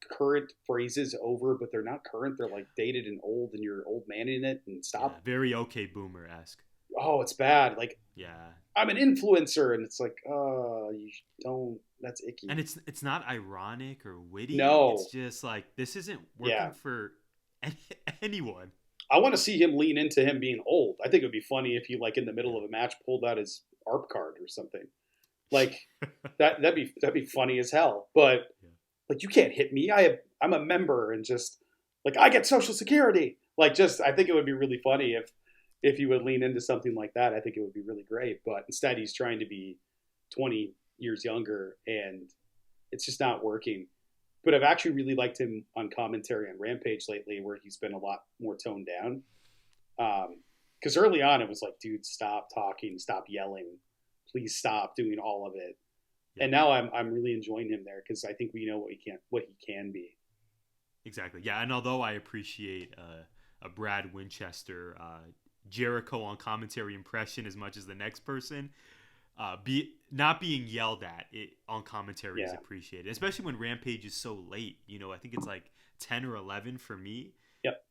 current phrases over, but they're not current. They're like dated and old, and you're old man in it and stop. Yeah, very okay boomer-esque. Oh, it's bad. Like, yeah, I'm an influencer, and it's like, you don't That's icky. And it's not ironic or witty. No. It's just like, this isn't working for anyone. I want to see him lean into him being old. I think it would be funny if he, like, in the middle of a match pulled out his ARP card or something. Like, that'd be funny as hell. But like, you can't hit me. I'm a member, and just like, I get Social Security. Like, just, I think it would be really funny if he would lean into something like that. I think it would be really great. But instead, he's trying to be 20 years younger, and it's just not working. But I've actually really liked him on commentary on Rampage lately, where he's been a lot more toned down. Because early on, it was like, dude, stop talking, stop yelling, please stop doing all of it. Yeah. And now I'm really enjoying him there, because I think we know what he can be. Exactly. Yeah, and although I appreciate a Brad Winchester Jericho on commentary impression as much as the next person, not being yelled at on commentary is appreciated, especially when Rampage is so late. I think it's like 10 or 11 for me. Yep.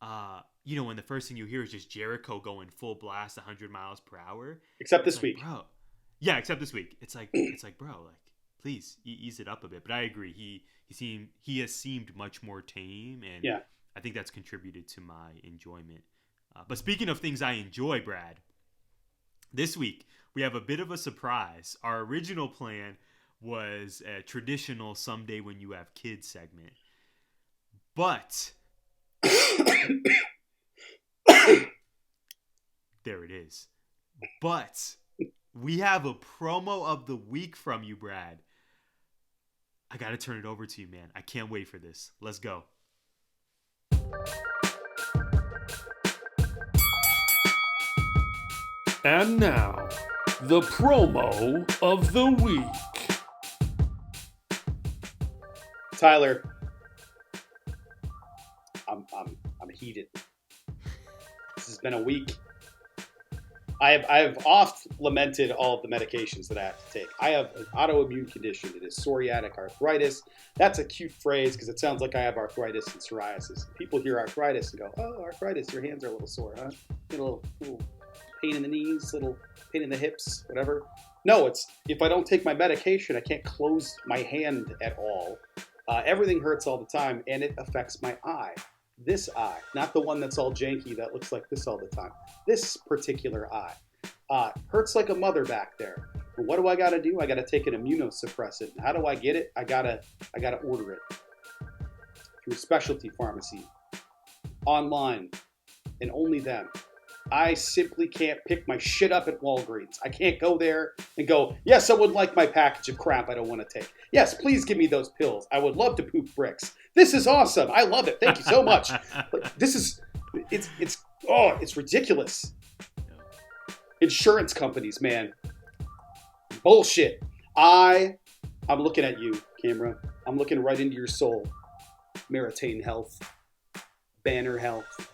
When the first thing you hear is just Jericho going full blast 100 miles per hour. Except this week. Bro. Yeah, except this week. It's like, bro, like, please ease it up a bit. But I agree. He has seemed much more tame, and I think that's contributed to my enjoyment. But speaking of things I enjoy, Brad, this week we have a bit of a surprise. Our original plan was a traditional Someday When You Have Kids segment. But there it is. But we have a promo of the week from you, Brad. I got to turn it over to you, man. I can't wait for this. Let's go. And now, the promo of the week. Tyler, I'm heated. This has been a week. I've oft lamented all of the medications that I have to take. I have an autoimmune condition. It is psoriatic arthritis. That's a cute phrase because it sounds like I have arthritis and psoriasis. People hear arthritis and go, "Oh, arthritis, your hands are a little sore, huh? A little pain in the knees, little pain in the hips, whatever." No, it's if I don't take my medication, I can't close my hand at all. Everything hurts all the time, and it affects my eye. This eye, not the one that's all janky that looks like this all the time. This particular eye hurts like a mother back there. But what do I got to do? I got to take an immunosuppressant. How do I get it? I gotta order it through a specialty pharmacy, online, and only them. I simply can't pick my shit up at Walgreens. I can't go there and go, "Yes, I would like my package of crap I don't want to take. Yes, please give me those pills. I would love to poop bricks. This is awesome. I love it. Thank you so much." It's ridiculous. Insurance companies, man. Bullshit. I'm looking at you, camera. I'm looking right into your soul. Meritain Health. Banner Health.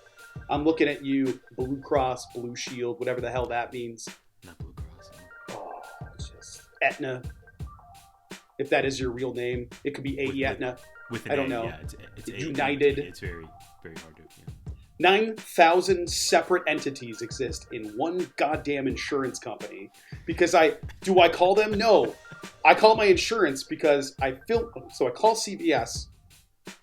I'm looking at you, Blue Cross, Blue Shield, whatever the hell that means. Not Blue Cross. Oh, just Aetna. If that is your real name, it could be Aetna. With I don't know. Yeah, it's United. It's very, very hard to. Yeah. 9,000 separate entities exist in one goddamn insurance company. Because do I call them? No. I call my insurance because I call CVS.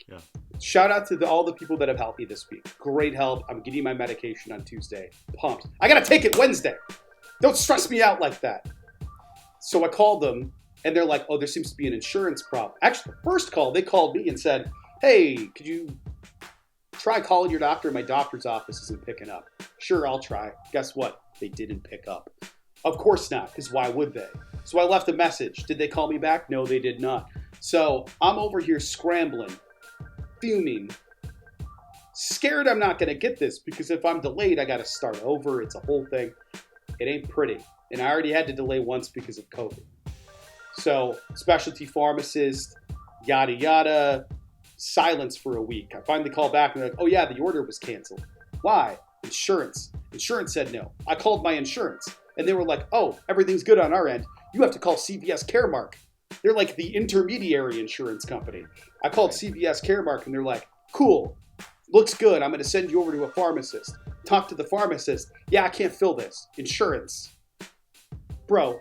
Yeah. Shout out to all the people that have helped me this week. Great help. I'm getting my medication on Tuesday. Pumped. I got to take it Wednesday. Don't stress me out like that. So I called them, and they're like, "Oh, there seems to be an insurance problem." Actually, the first call, they called me and said, "Hey, could you try calling your doctor? My doctor's office isn't picking up." Sure, I'll try. Guess what? They didn't pick up. Of course not, because why would they? So I left a message. Did they call me back? No, they did not. So I'm over here scrambling, fuming, scared I'm not going to get this because if I'm delayed, I got to start over. It's a whole thing. It ain't pretty. And I already had to delay once because of COVID. So specialty pharmacist, yada, yada, silence for a week. I finally called back and they're like, "Oh yeah, the order was canceled." Why? Insurance. Insurance said no. I called my insurance and they were like, "Oh, everything's good on our end. You have to call CVS Caremark." They're like the intermediary insurance company. I called CVS Caremark and they're like, "Cool, looks good. I'm going to send you over to a pharmacist." Talk to the pharmacist. "Yeah, I can't fill this. Insurance." Bro,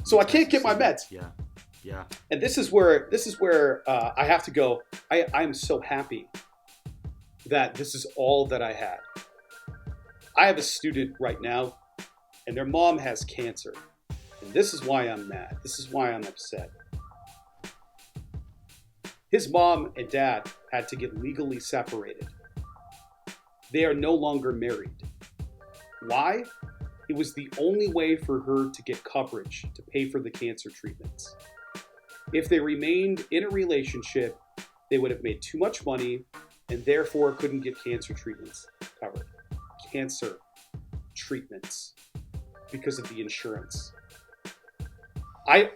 So I can't get my meds. Yeah. And this is where I have to go. I'm so happy that this is all that I had. I have a student right now, and their mom has cancer. And this is why I'm mad. This is why I'm upset. His mom and dad had to get legally separated. They are no longer married. Why? It was the only way for her to get coverage to pay for the cancer treatments. If they remained in a relationship, they would have made too much money and therefore couldn't get cancer treatments covered. Cancer treatments because of the insurance. I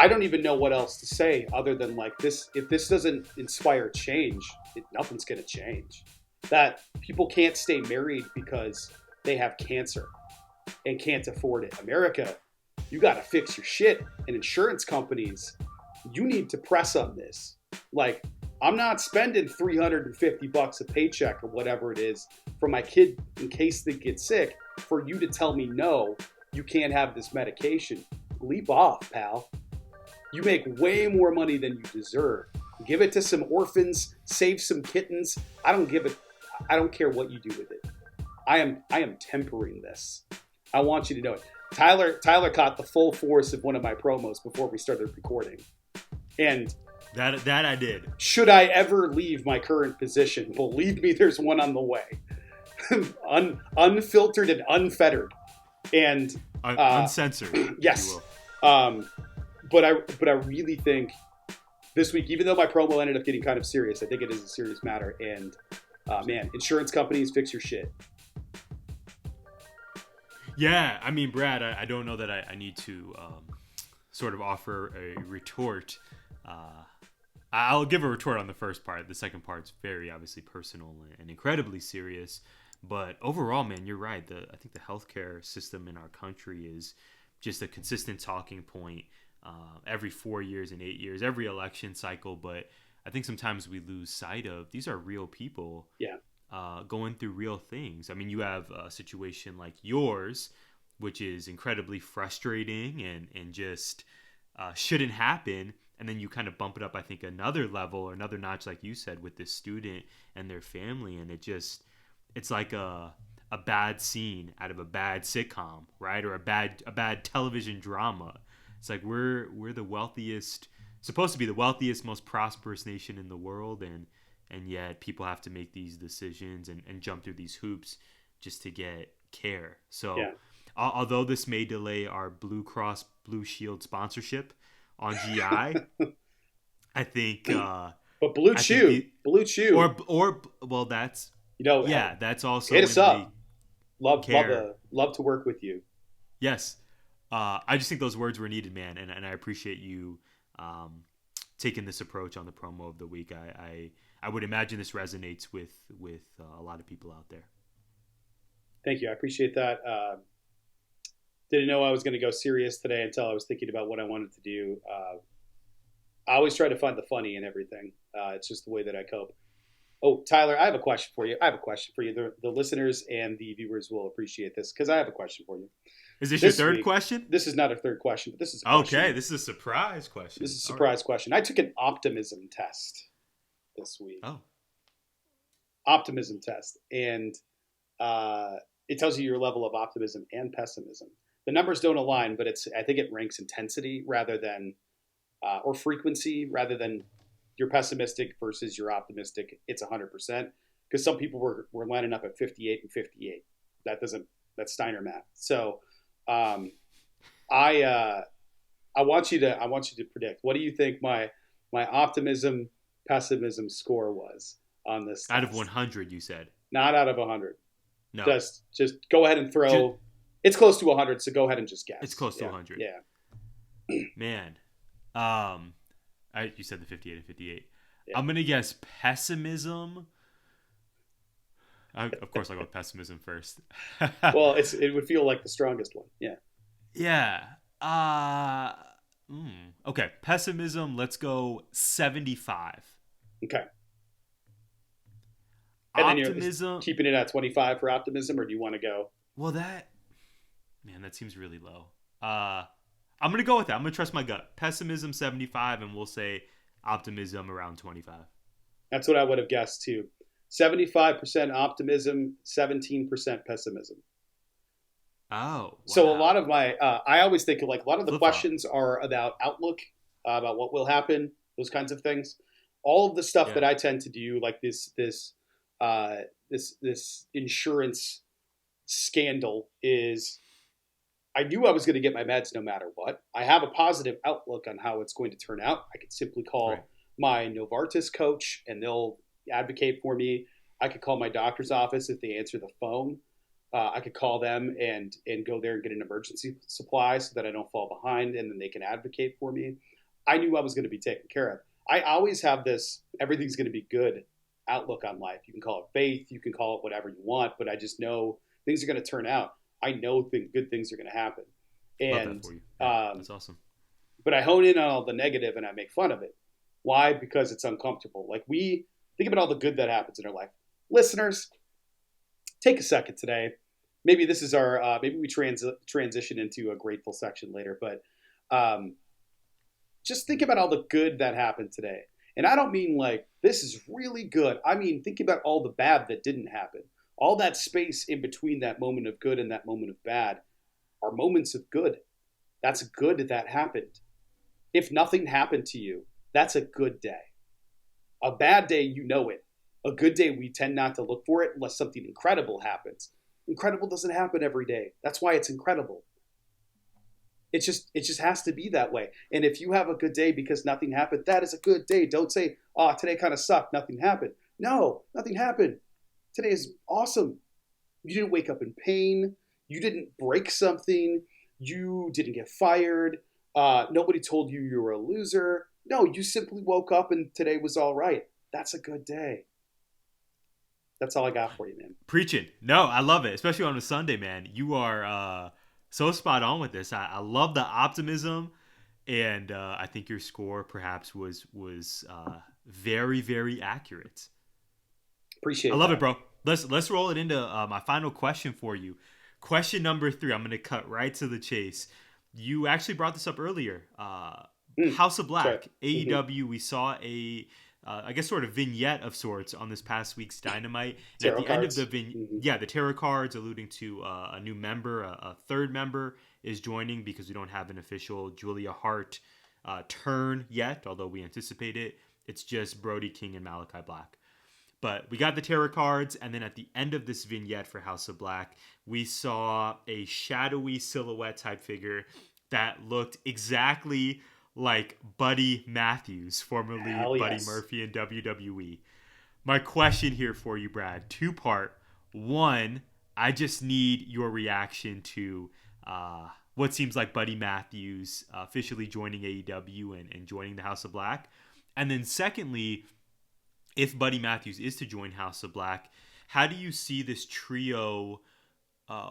don't even know what else to say other than like this. If this doesn't inspire change, nothing's going to change. That people can't stay married because they have cancer and can't afford it. America, you got to fix your shit. And insurance companies, you need to press on this. Like, I'm not spending $350 a paycheck or whatever it is for my kid in case they get sick for you to tell me, no, you can't have this medication. Leap off, pal. You make way more money than you deserve. Give it to some orphans, save some kittens. I don't care what you do with it. I am tempering this. I want you to know it. Tyler caught the full force of one of my promos before we started recording. And that I did. Should I ever leave my current position, believe me, there's one on the way. Unfiltered and unfettered. And uncensored. Yes. But I really think this week, even though my promo ended up getting kind of serious, I think it is a serious matter. And man, insurance companies, fix your shit. Yeah, I mean, Brad, I don't know that I need to sort of offer a retort. I'll give a retort on the first part. The second part's very obviously personal and incredibly serious. But overall, man, you're right. I think the healthcare system in our country is just a consistent talking point every 4 years and 8 years, every election cycle. But I think sometimes we lose sight of these are real people. Yeah. Going through real things. I mean, you have a situation like yours, which is incredibly frustrating and just shouldn't happen. And then you kind of bump it up, I think, another level or another notch, like you said, with this student and their family. And it's like a bad scene out of a bad sitcom, right? Or a bad television drama. It's like we're the wealthiest, supposed to be the wealthiest, most prosperous nation in the world, and yet people have to make these decisions and jump through these hoops just to get care. So although this may delay our Blue Cross Blue Shield sponsorship on GI, I think but Blue Chew or well, that's that's also hit us up. Love to work with you. Yes. I just think those words were needed, man, and I appreciate you taking this approach on the promo of the week. I would imagine this resonates with a lot of people out there. Thank you. I appreciate that. Didn't know I was going to go serious today until I was thinking about what I wanted to do. I always try to find the funny in everything. It's just the way that I cope. Oh, Tyler, I have a question for you. The listeners and the viewers will appreciate this because I have a question for you. Is this your third question? This is not a third question, but this is a question. Okay, this is a surprise question. This is a surprise question. I took an optimism test this week. Oh. Optimism test. And it tells you your level of optimism and pessimism. The numbers don't align, but I think it ranks intensity rather than or frequency rather than you're pessimistic versus you're optimistic. It's 100% because some people were lining up at 58 and 58. That's Steiner math. So I want you to predict. What do you think my optimism pessimism score was on this test? Out of 100, you said. Not out of 100. No. Just go ahead and throw. It's close to 100, so go ahead and just guess. It's close to 100. Yeah. Man. You said the 58 and 58. Yeah. I'm going to guess pessimism. Of course, I'll go with pessimism first. Well, it would feel like the strongest one. Yeah. Yeah. Okay. Pessimism, let's go 75. Okay. And Optimism. Then you're keeping it at 25 for optimism, or do you want to go? Well, that seems really low. How I'm going to go with that. I'm going to trust my gut. Pessimism 75, and we'll say optimism around 25. That's what I would have guessed too. 75% optimism, 17% pessimism. Oh, wow. So a lot of my, I always think like a lot of the Flip-flop. questions are about outlook, about what will happen, those kinds of things. All of the stuff Yeah. that I tend to do, like this insurance scandal, is I knew I was going to get my meds no matter what. I have a positive outlook on how it's going to turn out. I could simply call Right. my Novartis coach and they'll advocate for me. I could call my doctor's office if they answer the phone. I could call them and go there and get an emergency supply so that I don't fall behind, and then they can advocate for me. I knew I was going to be taken care of. I always have this everything's going to be good outlook on life. You can call it faith, you can call it whatever you want, but I just know things are going to turn out. I know good things are going to happen. Love And that for you. Yeah, that's awesome. but I hone in on all the negative and I make fun of it. Why? Because it's uncomfortable. Like, we think about all the good that happens in our life. Listeners, take a second today. Maybe this is our, maybe we transition into a grateful section later, but just think about all the good that happened today. And I don't mean like, this is really good. I mean, think about all the bad that didn't happen. All that space in between that moment of good and that moment of bad are moments of good. That's good that happened. If nothing happened to you, that's a good day. A bad day, you know it. A good day, we tend not to look for it unless something incredible happens. Incredible doesn't happen every day. That's why it's incredible. It just has to be that way. And if you have a good day because nothing happened, that is a good day. Don't say, oh, today kind of sucked, nothing happened. No, nothing happened. Today is awesome. You didn't wake up in pain. You didn't break something. You didn't get fired. Nobody told you you were a loser. No, you simply woke up and today was all right. That's a good day. That's all I got for you, man. Preaching. No, I love it, especially on a Sunday, man. You are so spot on with this. I love the optimism, and I think your score perhaps was very, very accurate. Appreciate it. I love it, bro. Let's roll it into my final question for you. Question number 3. I'm going to cut right to the chase. You actually brought this up earlier. House of Black, right. AEW. We saw a I guess sort of vignette of sorts on this past week's Dynamite. And at the end of the the tarot cards alluding to a new member, a third member is joining because we don't have an official Julia Hart turn yet, although we anticipate it. It's just Brody King and Malachi Black. But we got the tarot cards, and then at the end of this vignette for House of Black, we saw a shadowy silhouette type figure that looked exactly like Buddy Matthews, formerly Buddy Murphy in WWE. My question here for you, Brad, 2-part. 1, I just need your reaction to what seems like Buddy Matthews officially joining AEW and joining the House of Black. And then secondly, if Buddy Matthews is to join House of Black, how do you see this trio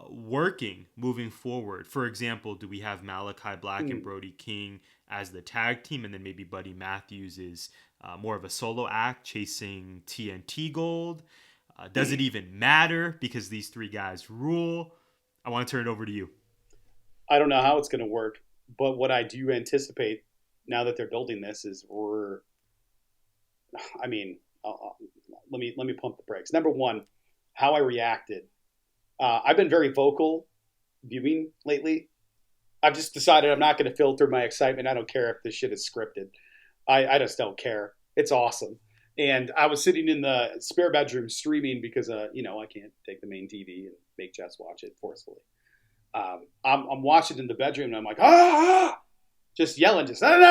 working moving forward? For example, do we have Malachi Black and Brody King as the tag team, and then maybe Buddy Matthews is more of a solo act chasing TNT gold? Does it even matter because these 3 guys rule? I want to turn it over to you. I don't know how it's going to work, but what I do anticipate now that they're building this is let me pump the brakes. Number 1, how I reacted. I've been very vocal viewing lately. I've just decided I'm not going to filter my excitement. I don't care if this shit is scripted. I just don't care. It's awesome. And I was sitting in the spare bedroom streaming because, I can't take the main TV and make Jess watch it forcefully. I'm watching in the bedroom and I'm like, just yelling, just Very,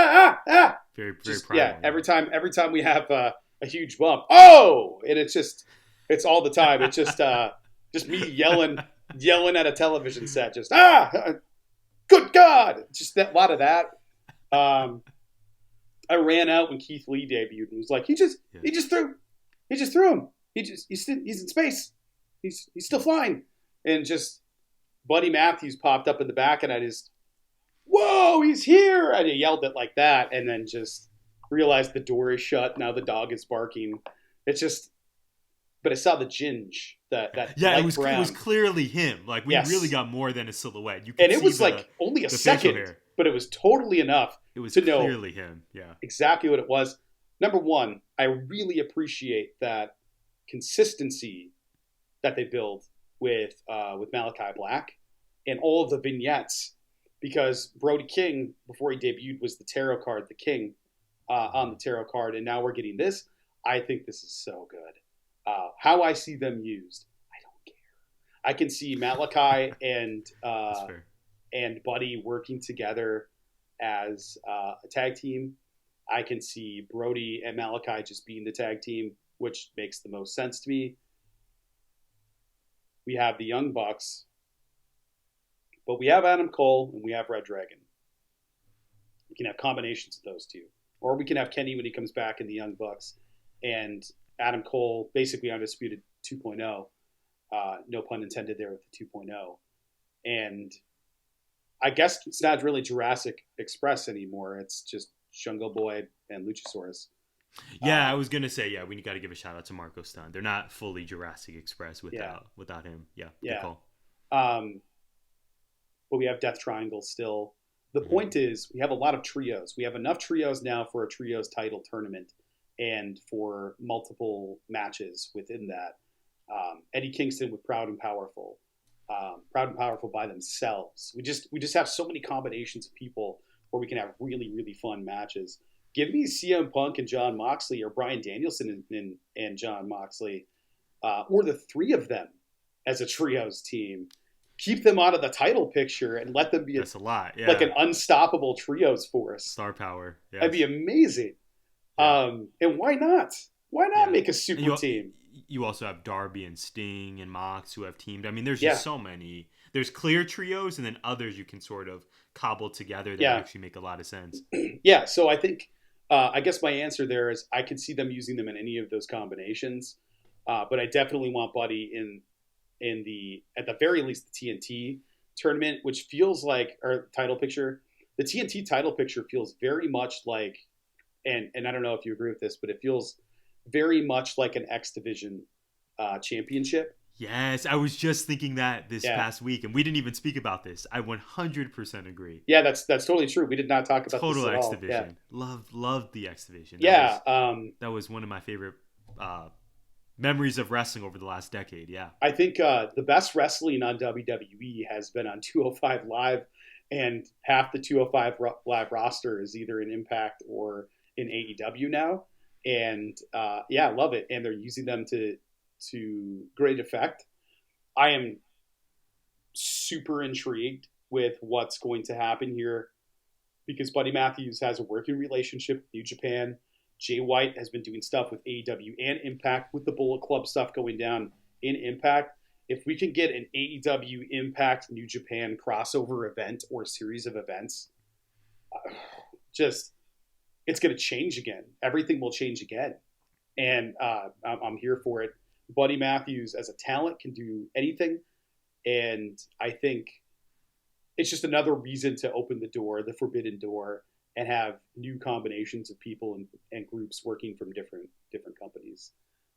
very just, proud. yeah. Every time we have a huge bump, and it's all the time. It's just me yelling at a television set, just good God, just a lot of that. I ran out when Keith Lee debuted and was like, he just threw him. He's in space. He's still flying. And just Buddy Matthews popped up in the back, and I just, whoa, he's here. And I yelled it like that, and then just realized the door is shut. Now the dog is barking. It's just, but I saw the ginge, that it was clearly him. Like, we really got more than a silhouette. You could and it see was like only a second. but it was totally enough It was to know clearly him. Yeah. exactly what it was. Number one, I really appreciate that consistency that they build with Malachi Black and all of the vignettes, because Brody King, before he debuted, was the tarot card, the King, on the tarot card, and now we're getting this. I think this is so good. How I see them used, I don't care. I can see Malachi and Buddy working together as a tag team. I can see Brody and Malachi just being the tag team, which makes the most sense to me. We have the Young Bucks, but we have Adam Cole and we have Red Dragon. We can have combinations of those two. Or we can have Kenny when he comes back in the Young Bucks and Adam Cole, basically Undisputed 2.0. No pun intended there with the 2.0. And I guess it's not really Jurassic Express anymore. It's just Jungle Boy and Luchasaurus. Yeah, I was gonna say, we got to give a shout out to Marco Stunt. They're not fully Jurassic Express without him. Yeah, good call. But we have Death Triangle still. The point is, we have a lot of trios. We have enough trios now for a trios title tournament and for multiple matches within that. Eddie Kingston with Proud and Powerful. Proud and Powerful by themselves. We just have so many combinations of people where we can have really, really fun matches. Give me CM Punk and Jon Moxley, or Brian Danielson and Jon Moxley, or the three of them as a trios team. Keep them out of the title picture and let them be like an unstoppable trios force. Star power. Yes. That'd be amazing. Yeah. And why not? Why not make a super team? You also have Darby and Sting and Mox who have teamed. I mean, there's just so many. There's clear trios and then others you can sort of cobble together that actually make a lot of sense. Yeah, so I think, I guess my answer there is I could see them using them in any of those combinations. But I definitely want Buddy at the very least, the TNT tournament, which feels like, or title picture, the TNT title picture feels very much like, and I don't know if you agree with this, but it feels very much like an X Division championship. Yes, I was just thinking that this past week, and we didn't even speak about this. I 100% agree. Yeah, that's totally true. We did not talk about total this at X all. Division. Yeah. Loved the X Division. That was one of my favorite memories of wrestling over the last decade. Yeah, I think the best wrestling on WWE has been on 205 Live, and half the 205 Live roster is either in Impact or in AEW now. And I love it. And they're using them to great effect. I am super intrigued with what's going to happen here because Buddy Matthews has a working relationship with New Japan. Jay White has been doing stuff with AEW and Impact with the Bullet Club stuff going down in Impact. If we can get an AEW Impact New Japan crossover event or series of events, it's going to change again. Everything will change again. And I'm here for it. Buddy Matthews as a talent can do anything. And I think it's just another reason to open the door, the forbidden door, and have new combinations of people and groups working from different companies.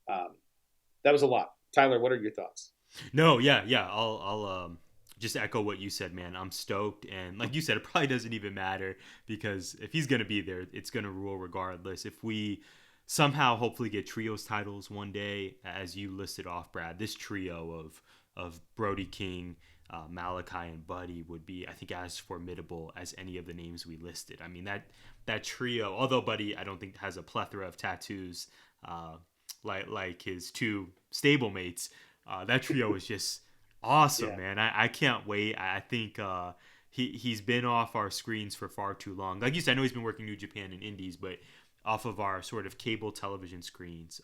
That was a lot. Tyler, what are your thoughts? No, yeah. I'll just echo what you said, man. I'm stoked. And like you said, it probably doesn't even matter because if he's going to be there, it's going to rule regardless. If we somehow hopefully get trios titles one day, as you listed off, Brad, this trio of Brody King, Malachi, and Buddy would be, I think, as formidable as any of the names we listed. I mean, that trio, although Buddy, I don't think has a plethora of tattoos like his two stablemates, that trio is just awesome, man. I can't wait. I think he's been off our screens for far too long. Like you said, I know he's been working New Japan and Indies, but off of our sort of cable television screens,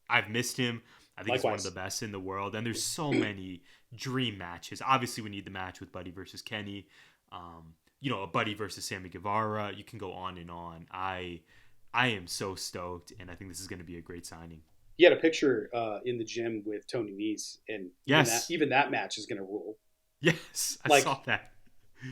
I've missed him. I think he's one of the best in the world. And there's so many dream matches. Obviously, we need the match with Buddy versus Kenny. A Buddy versus Sammy Guevara. You can go on and on. I am so stoked, and I think this is going to be a great signing. He had a picture in the gym with Tony Nese, and even that match is going to rule. Yes, I saw that.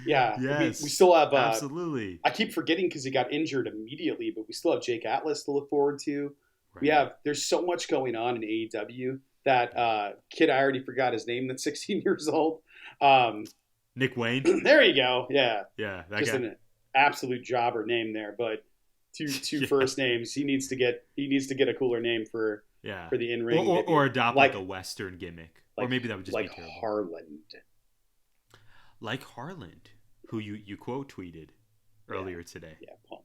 Yeah, yes, we still have absolutely. I keep forgetting because he got injured immediately, but we still have Jake Atlas to look forward to. Right. There's so much going on in AEW. That kid, I already forgot his name. That's 16 years old. Nick Wayne. There you go. Yeah. Yeah, that Just guy. an absolute jobber name there, but two first names. He needs to get a cooler name for the in ring, or adopt like a Western gimmick, or maybe that would just be terrible. Like Harland, who you quote tweeted earlier today. Yeah, Punk.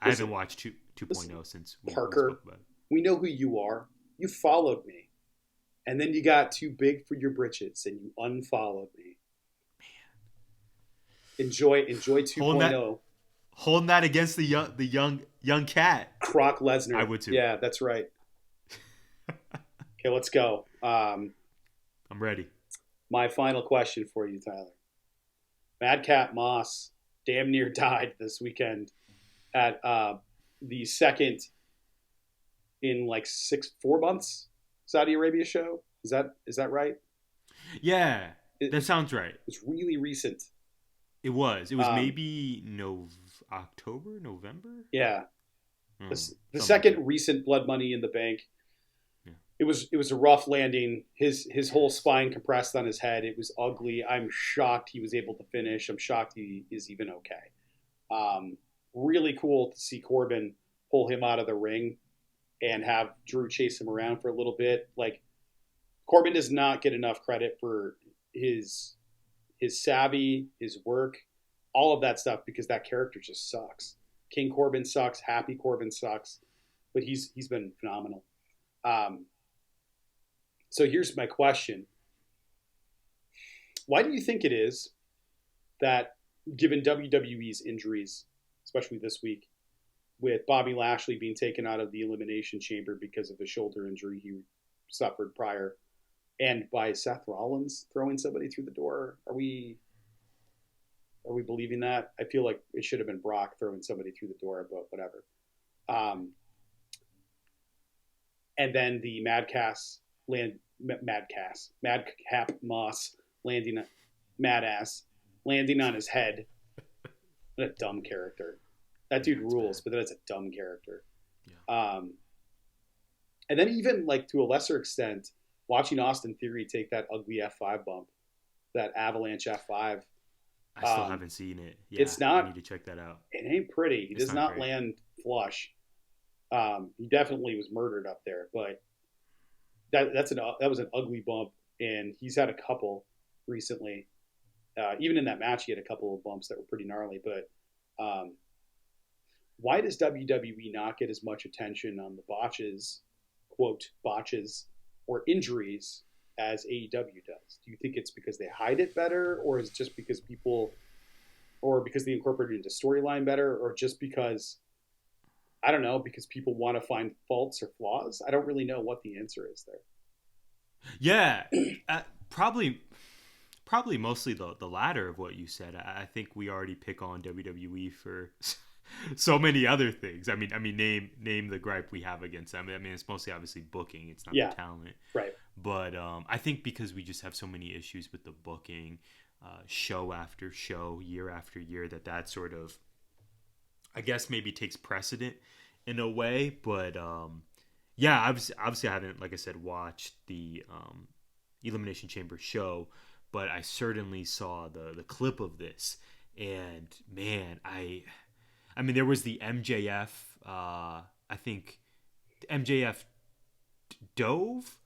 I haven't watched 2.0 since Parker. We know who you are. You followed me, and then you got too big for your britches, and you unfollowed me. Man, enjoy 2.0. Holding that against the young cat. Croc Lesnar. I would too. Yeah, that's right. Okay, let's go. I'm ready. My final question for you, Tyler. Madcap Moss damn near died this weekend at the second in 4 months Saudi Arabia show. Is that right? Yeah, that sounds right. It was really recent. It was maybe October, November? Yeah. The second recent Blood Money in the Bank. Yeah. It was a rough landing. His whole spine compressed on his head. It was ugly. I'm shocked he was able to finish. I'm shocked he is even okay. Really cool to see Corbin pull him out of the ring and have Drew chase him around for a little bit. Corbin does not get enough credit for his savvy, his work, all of that stuff, because that character just sucks. King Corbin sucks. Happy Corbin sucks. But he's been phenomenal. So here's my question. Why do you think it is that, given WWE's injuries, especially this week, with Bobby Lashley being taken out of the Elimination Chamber because of a shoulder injury he suffered prior, and by Seth Rollins throwing somebody through the door, are we believing that? I feel like it should have been Brock throwing somebody through the door, but whatever. And then the Madcap Moss landing on his head. What a dumb character. That dude rules, but that's a dumb character. Yeah. And then even to a lesser extent, watching Austin Theory take that ugly F5 bump, that avalanche F5. I still haven't seen it. Yeah, it's not. I need to check that out. It ain't pretty. He does not land flush. He definitely was murdered up there, but that was an ugly bump, and he's had a couple recently. Even in that match, he had a couple of bumps that were pretty gnarly. But why does WWE not get as much attention on the botches, quote botches, or injuries as AEW does? Do you think it's because they hide it better, or is it just because they incorporate it into storyline better, or just because, I don't know, because people want to find faults or flaws? I don't really know what the answer is there. Yeah, probably mostly the latter of what you said. I think we already pick on WWE for so many other things. I mean, name the gripe we have against them. I mean, it's mostly obviously booking. It's not the talent, right? But I think because we just have so many issues with the booking, show after show, year after year, that sort of, I guess, maybe takes precedent in a way. But yeah, obviously I haven't, like I said, watched the Elimination Chamber show, but I certainly saw the clip of this, and man, I mean, there was the MJF. I think MJF dove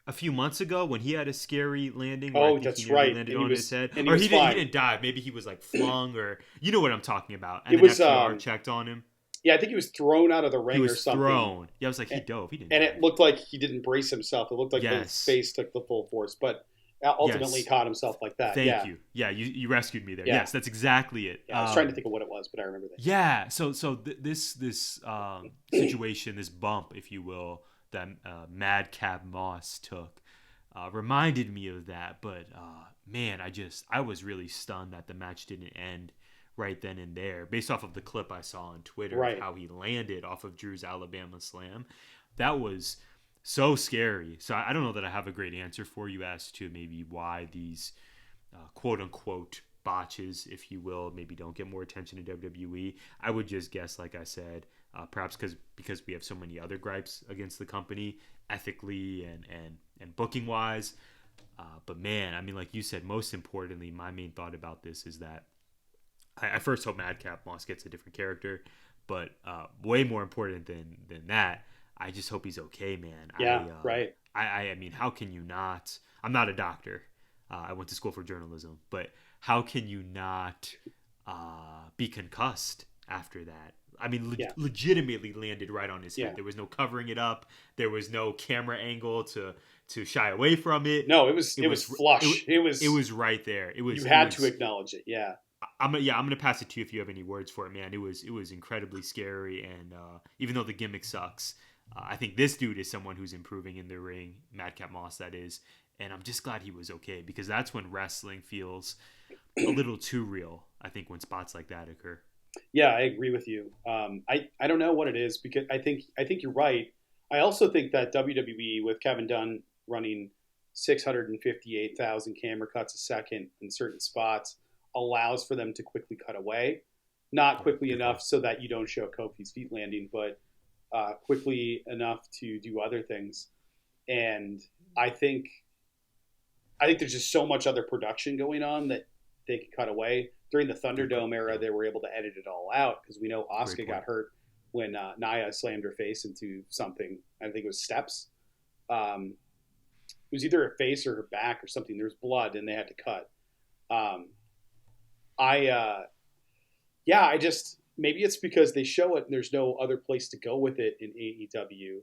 a few months ago when he had a scary landing. Oh, that's right. Landed on his head, or he didn't dive. Maybe he was flung, or you know what I'm talking about. And it was FTR checked on him. Yeah, I think he was thrown out of the ring or something. Thrown. Yeah, I was like, he dove. He didn't. And dive. It looked like he didn't brace himself. It looked like his face took the full force, but ultimately caught himself like that. Thank you. Yeah, you rescued me there. Yeah. Yes, that's exactly it. Yeah, I was trying to think of what it was, but I remember that. Yeah. So this situation, this bump, if you will, that Madcap Moss took, reminded me of that. But man, I was really stunned that the match didn't end right then and there, based off of the clip I saw on Twitter of how he landed off of Drew's Alabama Slam. That was so scary. So I don't know that I have a great answer for you as to maybe why these quote-unquote botches, if you will, maybe don't get more attention in WWE. I would just guess, like I said, perhaps because we have so many other gripes against the company, ethically and booking-wise. But man, I mean, like you said, most importantly, my main thought about this is that I first hope Madcap Moss gets a different character, but way more important than that, I just hope he's okay, man. Yeah, right. I mean, how can you not? I'm not a doctor. I went to school for journalism, but how can you not be concussed after that? I mean, legitimately landed right on his head. There was no covering it up. There was no camera angle to shy away from it. No, it was flush. It was right there. You had to acknowledge it. Yeah. I'm gonna pass it to you if you have any words for it, man. It was incredibly scary, and even though the gimmick sucks, I think this dude is someone who's improving in the ring. Madcap Moss, that is, and I'm just glad he was okay, because that's when wrestling feels a little too real. I think when spots like that occur. Yeah, I agree with you. I don't know what it is, because I think you're right. I also think that WWE, with Kevin Dunn running 658,000 camera cuts a second in certain spots, allows for them to quickly cut away. Not quickly enough so that you don't show Kofi's feet landing, but quickly enough to do other things. And I think there's just so much other production going on that they could cut away. During the Thunderdome era, they were able to edit it all out, because we know Asuka got hurt when Nia slammed her face into something. I think it was steps. It was either her face or her back or something. There was blood, and they had to cut. I just, maybe it's because they show it and there's no other place to go with it in AEW,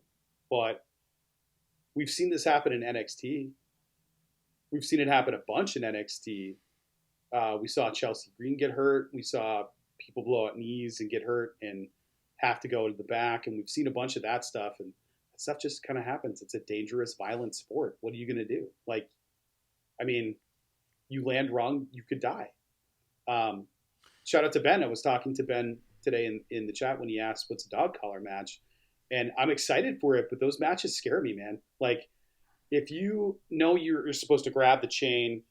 but we've seen this happen in NXT. We've seen it happen a bunch in NXT. We saw Chelsea Green get hurt. We saw people blow out knees and get hurt and have to go to the back. And we've seen a bunch of that stuff, and that stuff just kind of happens. It's a dangerous, violent sport. What are you going to do? Like, I mean, you land wrong, you could die. Shout out to Ben. I was talking to Ben today in the chat when he asked what's a dog collar match. And I'm excited for it, but those matches scare me, man. Like, if you know you're supposed to grab the chain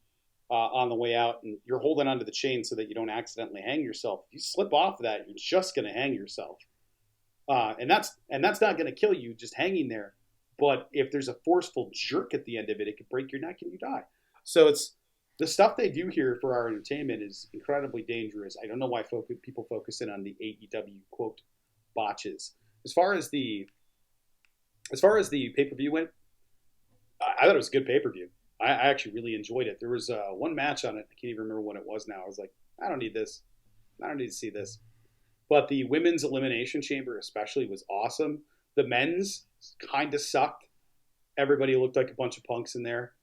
on the way out, and you're holding onto the chain so that you don't accidentally hang yourself, if you slip off of that, you're just going to hang yourself. And that's not going to kill you just hanging there. But if there's a forceful jerk at the end of it, it could break your neck and you die. So it's the stuff they do here for our entertainment is incredibly dangerous. I don't know why people focus in on the AEW quote botches. As far as the pay-per-view went, I thought it was a good pay-per-view. I actually really enjoyed it. There was one match on it. I can't even remember when it was now. I was like, I don't need this. I don't need to see this. But the women's Elimination Chamber especially was awesome. The men's kind of sucked. Everybody looked like a bunch of punks in there.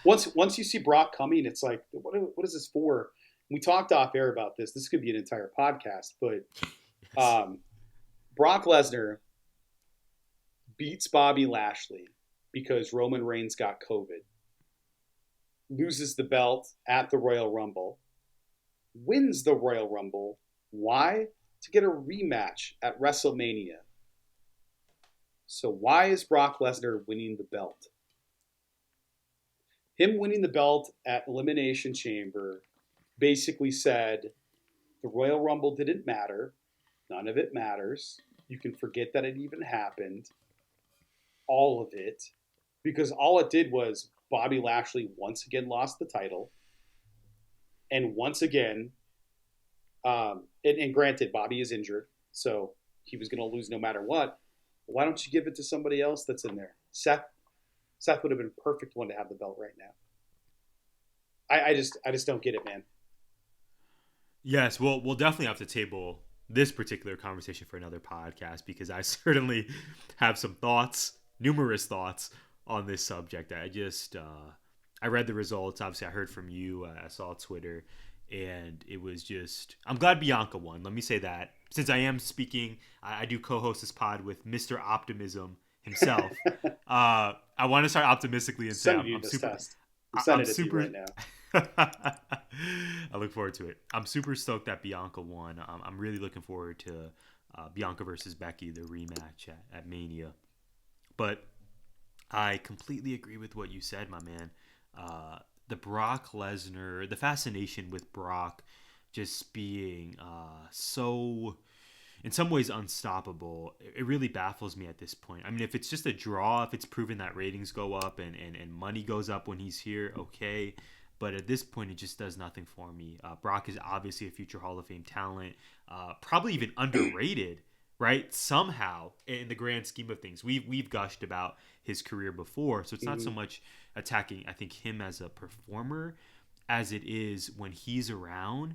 Once you see Brock coming, it's like, what is this for? We talked off air about this. This could be an entire podcast, but Brock Lesnar beats Bobby Lashley because Roman Reigns got COVID, loses the belt at the Royal Rumble, wins the Royal Rumble. Why? To get a rematch at WrestleMania. So why is Brock Lesnar winning the belt? Him winning the belt at Elimination Chamber basically said the Royal Rumble didn't matter. None of it matters. You can forget that it even happened. All of it. Because all it did was Bobby Lashley once again lost the title. And once again, and granted, Bobby is injured, so he was going to lose no matter what. Why don't you give it to somebody else that's in there? Seth would have been a perfect one to have the belt right now. I just don't get it, man. Yes, we'll definitely have to table this particular conversation for another podcast, because I certainly have some thoughts, numerous thoughts on this subject. I read the results. Obviously, I heard from you. I saw Twitter, and it was just, I'm glad Bianca won. Let me say that. Since I am speaking, I do co-host this pod with Mr. Optimism himself. I want to start optimistically and say I'm super right now. I look forward to it. I'm super stoked that Bianca won. I'm really looking forward to Bianca versus Becky, the rematch at Mania. But I completely agree with what you said, my man. The Brock Lesnar, the fascination with Brock just being so in some ways unstoppable. It really baffles me at this point. I mean, if it's just a draw, if it's proven that ratings go up and money goes up when he's here, okay. But at this point, it just does nothing for me. Brock is obviously a future Hall of Fame talent, probably even underrated, right? Somehow, in the grand scheme of things, we've gushed about his career before, so it's not so much attacking, I think, him as a performer as it is when he's around.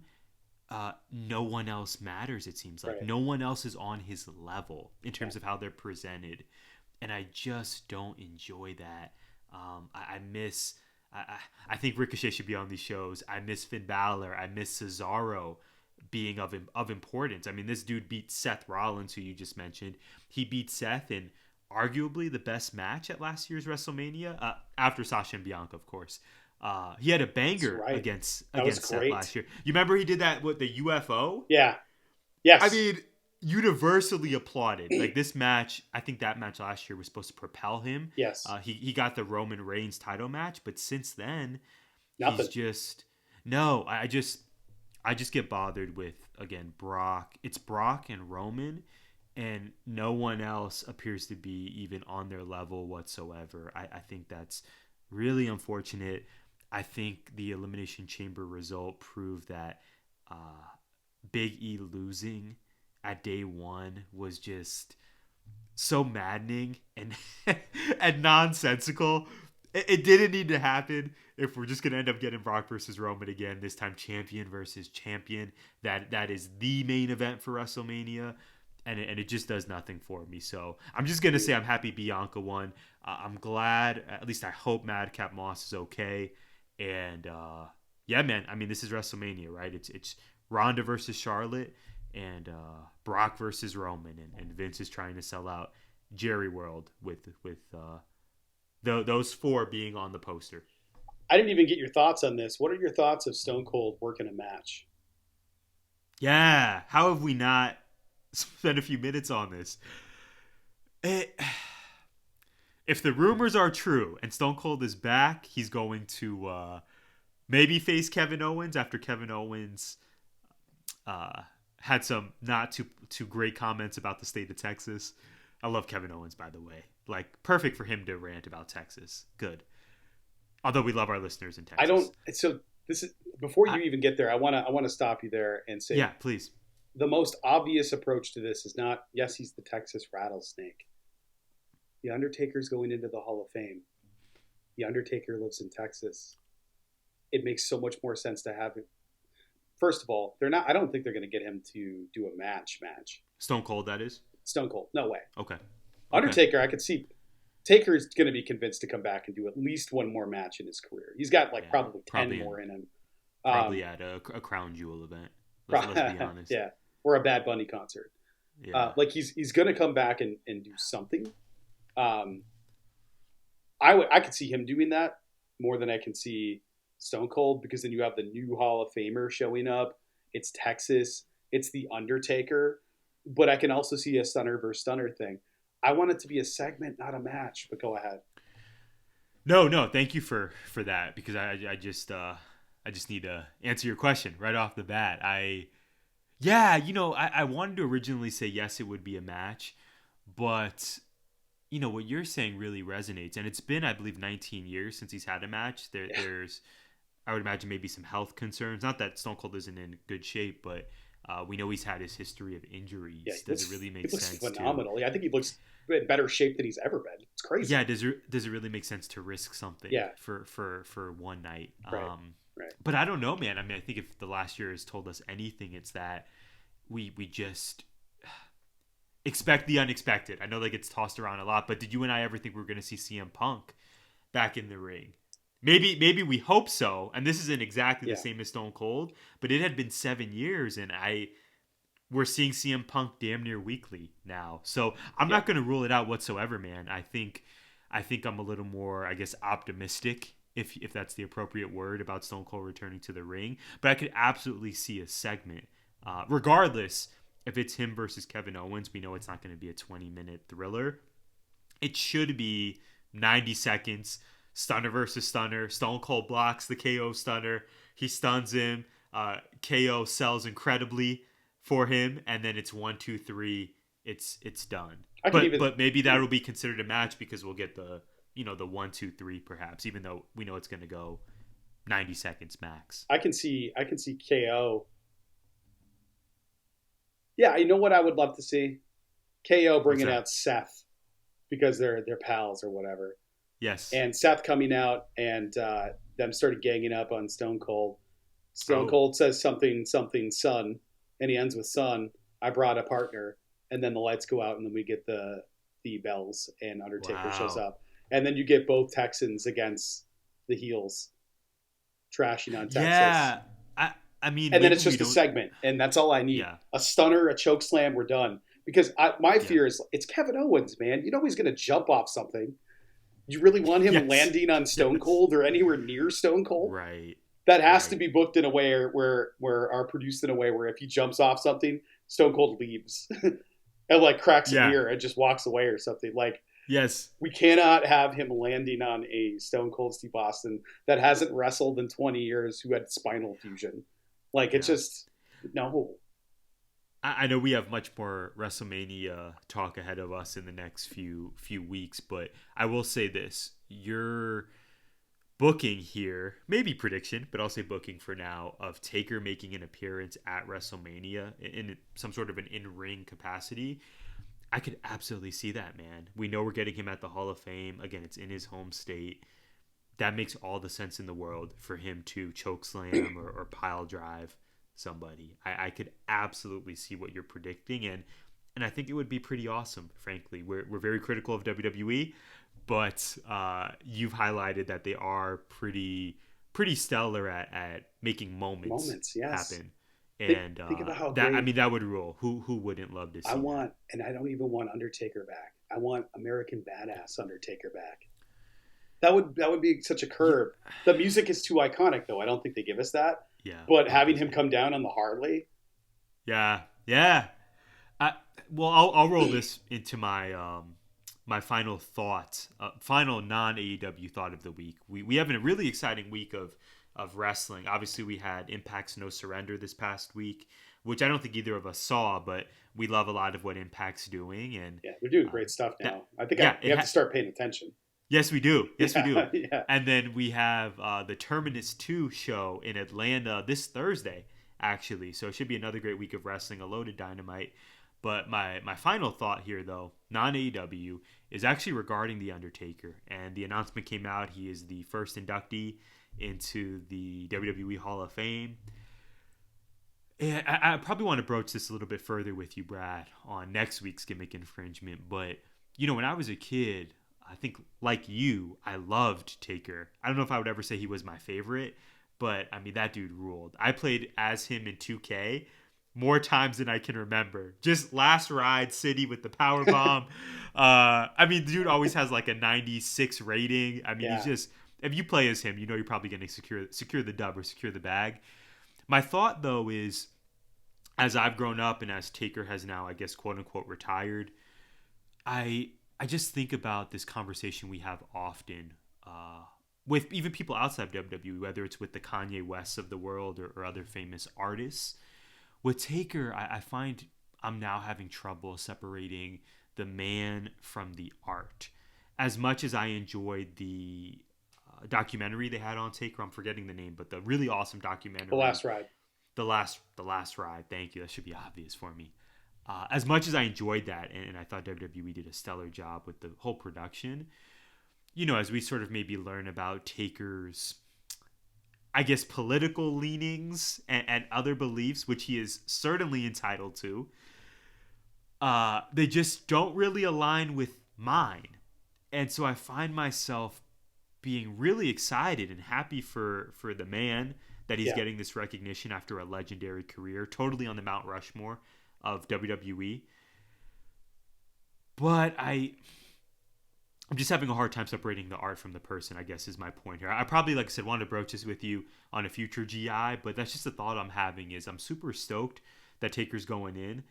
No one else matters, it seems like. Right. No one else is on his level in terms of how they're presented. And I just don't enjoy that. I think Ricochet should be on these shows. I miss Finn Balor. I miss Cesaro being of importance. I mean, this dude beat Seth Rollins, who you just mentioned. He beat Seth in arguably the best match at last year's WrestleMania, after Sasha and Bianca, of course. He had a banger against Seth last year. You remember he did that with the UFO? Yeah. Yes. I mean, universally applauded. Like, this match, I think that match last year was supposed to propel him. Yes. He got the Roman Reigns title match, but since then, Nothing. he's just no. I just get bothered with, again, Brock. It's Brock and Roman, and no one else appears to be even on their level whatsoever. I think that's really unfortunate. I think the Elimination Chamber result proved that Big E losing at day one was just so maddening and and nonsensical. It didn't need to happen if we're just going to end up getting Brock versus Roman again, this time champion versus champion. That is the main event for WrestleMania, and it just does nothing for me. So I'm just going to say I'm happy Bianca won. I'm glad, at least I hope Madcap Moss is okay. And yeah, man, I mean, this is WrestleMania, right? It's Ronda versus Charlotte and Brock versus Roman, and Vince is trying to sell out Jerry World with those four being on the poster. I didn't even get your thoughts on this. What are your thoughts of Stone Cold working a match? Yeah, how have we not spent a few minutes on this? If the rumors are true and Stone Cold is back, he's going to maybe face Kevin Owens after Kevin Owens had some not too great comments about the state of Texas. I love Kevin Owens, by the way. Like, perfect for him to rant about Texas. Good. Although we love our listeners in Texas. So this is before you even get there. I want to stop you there and say, yeah, please. The most obvious approach to this is not, yes, he's the Texas rattlesnake. The Undertaker's going into the Hall of Fame. The Undertaker lives in Texas. It makes so much more sense to have it. First of all, they're not. I don't think they're going to get him to do a match. Stone Cold, that is? Stone Cold, no way. Okay. Undertaker, I could see. Taker is going to be convinced to come back and do at least one more match in his career. He's got probably 10 more in him. Probably at a Crown Jewel event. Let's be honest. Yeah, or a Bad Bunny concert. Yeah. Like he's going to come back and do something. I could see him doing that more than I can see Stone Cold, because then you have the new Hall of Famer showing up. It's Texas. It's the Undertaker. But I can also see a stunner versus stunner thing. I want it to be a segment, not a match. But go ahead. No. Thank you for that, because I just need to answer your question right off the bat. I wanted to originally say yes, it would be a match, but what you're saying really resonates, and it's been, I believe, 19 years since he's had a match. There's, I would imagine, maybe some health concerns. Not that Stone Cold isn't in good shape, but we know he's had his history of injuries. Yeah, does it really make sense? He looks phenomenal. I think he looks in better shape than he's ever been. It's crazy. Yeah, does it really make sense to risk something? Yeah. for one night? Right. But I don't know, man. I mean, I think if the last year has told us anything, it's that we just expect the unexpected. I know that gets tossed around a lot, but did you and I ever think we were going to see CM Punk back in the ring? Maybe we hope so. And this isn't exactly the same as Stone Cold, but it had been 7 years, and we're seeing CM Punk damn near weekly now. So I'm not going to rule it out whatsoever, man. I think I'm a little more, I guess, optimistic, if that's the appropriate word, about Stone Cold returning to the ring. But I could absolutely see a segment, regardless if it's him versus Kevin Owens. We know it's not going to be a 20-minute thriller. It should be 90 seconds. Stunner versus stunner. Stone Cold blocks the KO stunner. He stuns him. KO sells incredibly for him, and then it's 1, 2, 3. It's done. But maybe that will be considered a match because we'll get the 1, 2, 3 perhaps, even though we know it's going to go 90 seconds max. I can see KO. Yeah, you know what I would love to see? KO bringing out Seth because they're pals or whatever. Yes. And Seth coming out and them started ganging up on Stone Cold. Stone Cold says something, son, and he ends with son. I brought a partner, and then the lights go out, and then we get the bells, and Undertaker shows up, and then you get both Texans against the heels, trashing on Texas. Yeah, I mean, and then it's just a segment, and that's all I need. Yeah. A stunner, a choke slam, we're done. Because my fear is it's Kevin Owens, man. You know he's going to jump off something. You really want him landing on Stone Cold or anywhere near Stone Cold? Right. That has to be booked in a way or produced in a way where if he jumps off something, Stone Cold leaves and like cracks a beer and just walks away or something. Like, yes, we cannot have him landing on a Stone Cold Steve Austin that hasn't wrestled in 20 years who had spinal fusion. Like, it's just no. I know we have much more WrestleMania talk ahead of us in the next few weeks, but I will say this: your booking here, maybe prediction, but I'll say booking for now, of Taker making an appearance at WrestleMania in some sort of an in-ring capacity. I could absolutely see that, man. We know we're getting him at the Hall of Fame. Again, it's in his home state. That makes all the sense in the world for him to chokeslam or pile drive somebody. I could absolutely see what you're predicting, and I think it would be pretty awesome, frankly. We're very critical of WWE, but you've highlighted that they are pretty stellar at making moments happen. And think about how that, great, I mean, that would rule. Who wouldn't love to see that? And I don't even want Undertaker back. I want American Badass Undertaker back. That would be such a curve. The music is too iconic, though. I don't think they give us that. Yeah. But having him come down on the Harley. Yeah. Well, I'll roll this into my my final thought, final non-AEW thought of the week. We have a really exciting week of wrestling. Obviously, we had Impact's No Surrender this past week, which I don't think either of us saw, but we love a lot of what Impact's doing. And yeah, they're doing great stuff now. I think you have to start paying attention. Yes, we do. We do. Yeah. And then we have the Terminus 2 show in Atlanta this Thursday, actually. So it should be another great week of wrestling, a loaded Dynamite. But my final thought here, though, non-AEW, is actually regarding The Undertaker. And the announcement came out. He is the first inductee into the WWE Hall of Fame. And I probably want to broach this a little bit further with you, Brad, on next week's Gimmick Infringement. But, when I was a kid, I think, like you, I loved Taker. I don't know if I would ever say he was my favorite, but, I mean, that dude ruled. I played as him in 2K more times than I can remember. Just Last Ride City with the powerbomb. I mean, the dude always has like a 96 rating. I mean, he's just, if you play as him, you're probably going to secure the dub or secure the bag. My thought, though, is as I've grown up and as Taker has now, I guess, quote unquote, retired, I just think about this conversation we have often with even people outside WWE, whether it's with the Kanye Wests of the world or other famous artists. With Taker, I find I'm now having trouble separating the man from the art. As much as I enjoyed the documentary they had on Taker, I'm forgetting the name, but the really awesome documentary. The Last Ride. The last Ride. Thank you. That should be obvious for me. As much as I enjoyed that, and I thought WWE did a stellar job with the whole production, as we sort of maybe learn about Taker's, I guess, political leanings and other beliefs, which he is certainly entitled to, they just don't really align with mine. And so I find myself being really excited and happy for the man that he's getting this recognition after a legendary career, totally on the Mount Rushmore of WWE. But I'm just having a hard time separating the art from the person, I guess, is my point here. I probably, like I said, wanted to broach this with you on a future GI, but that's just the thought I'm having is I'm super stoked that Taker's going in,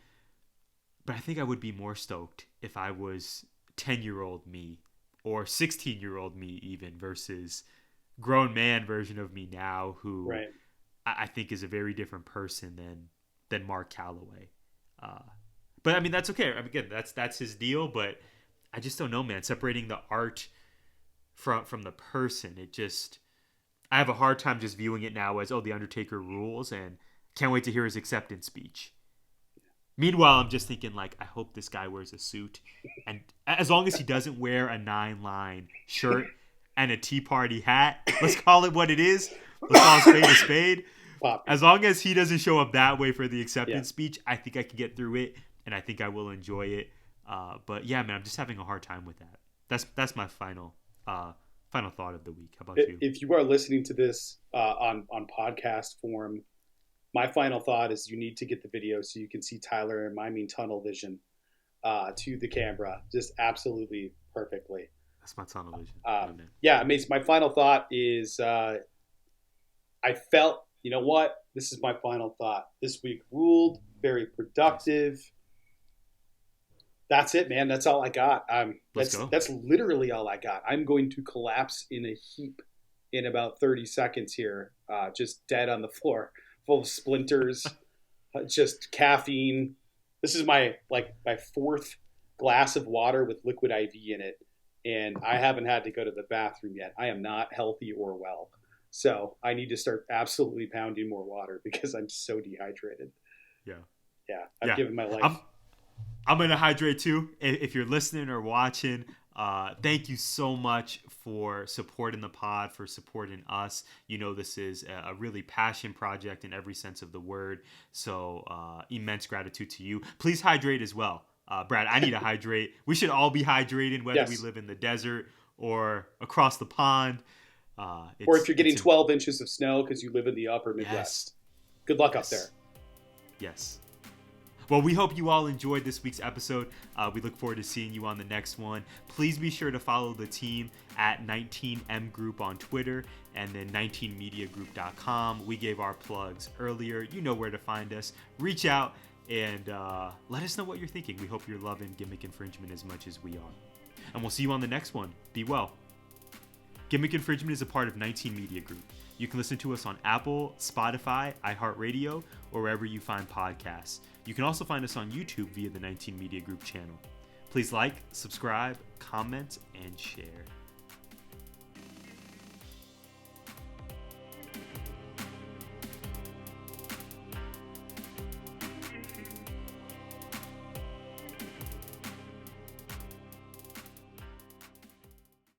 but I think I would be more stoked if I was 10-year-old me or 16-year-old me even versus grown man version of me now who I think is a very different person than than Mark Calloway. But I mean, that's okay. I mean, again, that's his deal. But I just don't know, man. Separating the art from the person, I have a hard time just viewing it now as, oh, the Undertaker rules, and can't wait to hear his acceptance speech. Meanwhile, I'm just thinking, like, I hope this guy wears a suit, and as long as he doesn't wear a 9-line shirt and a Tea Party hat, let's call it what it is. Let's call a spade a spade. As long as he doesn't show up that way for the acceptance speech, I think I can get through it, and I think I will enjoy it. But yeah, man, I'm just having a hard time with that. That's my final thought of the week. How about you? If you are listening to this on podcast form, my final thought is you need to get the video so you can see Tyler and I mean tunnel vision to the camera just absolutely perfectly. That's my tunnel vision. Yeah, amazing. My final thought is I felt, you know what? This is my final thought. This week ruled, very productive. That's it, man. That's all I got. That's literally all I got. I'm going to collapse in a heap in about 30 seconds here, just dead on the floor, full of splinters, just caffeine. This is my fourth glass of water with liquid IV in it, and I haven't had to go to the bathroom yet. I am not healthy or well. So I need to start absolutely pounding more water because I'm so dehydrated. Yeah. I've given my life. I'm going to hydrate too. If you're listening or watching, thank you so much for supporting the pod, for supporting us. You know, this is a really passion project in every sense of the word. So immense gratitude to you. Please hydrate as well. Brad, I need to hydrate. We should all be hydrating, whether we live in the desert or across the pond. Or if you're getting 12 inches of snow because you live in the upper Midwest. Good luck up there. Yes. Well, we hope you all enjoyed this week's episode. We look forward to seeing you on the next one. Please be sure to follow the team at 19M Group on Twitter and then 19mediagroup.com. We gave our plugs earlier. You know where to find us. Reach out and let us know what you're thinking. We hope you're loving Gimmick Infringement as much as we are. And we'll see you on the next one. Be well. Gimmick Infringement is a part of 19 Media Group. You can listen to us on Apple, Spotify, iHeartRadio, or wherever you find podcasts. You can also find us on YouTube via the 19 Media Group channel. Please like, subscribe, comment, and share.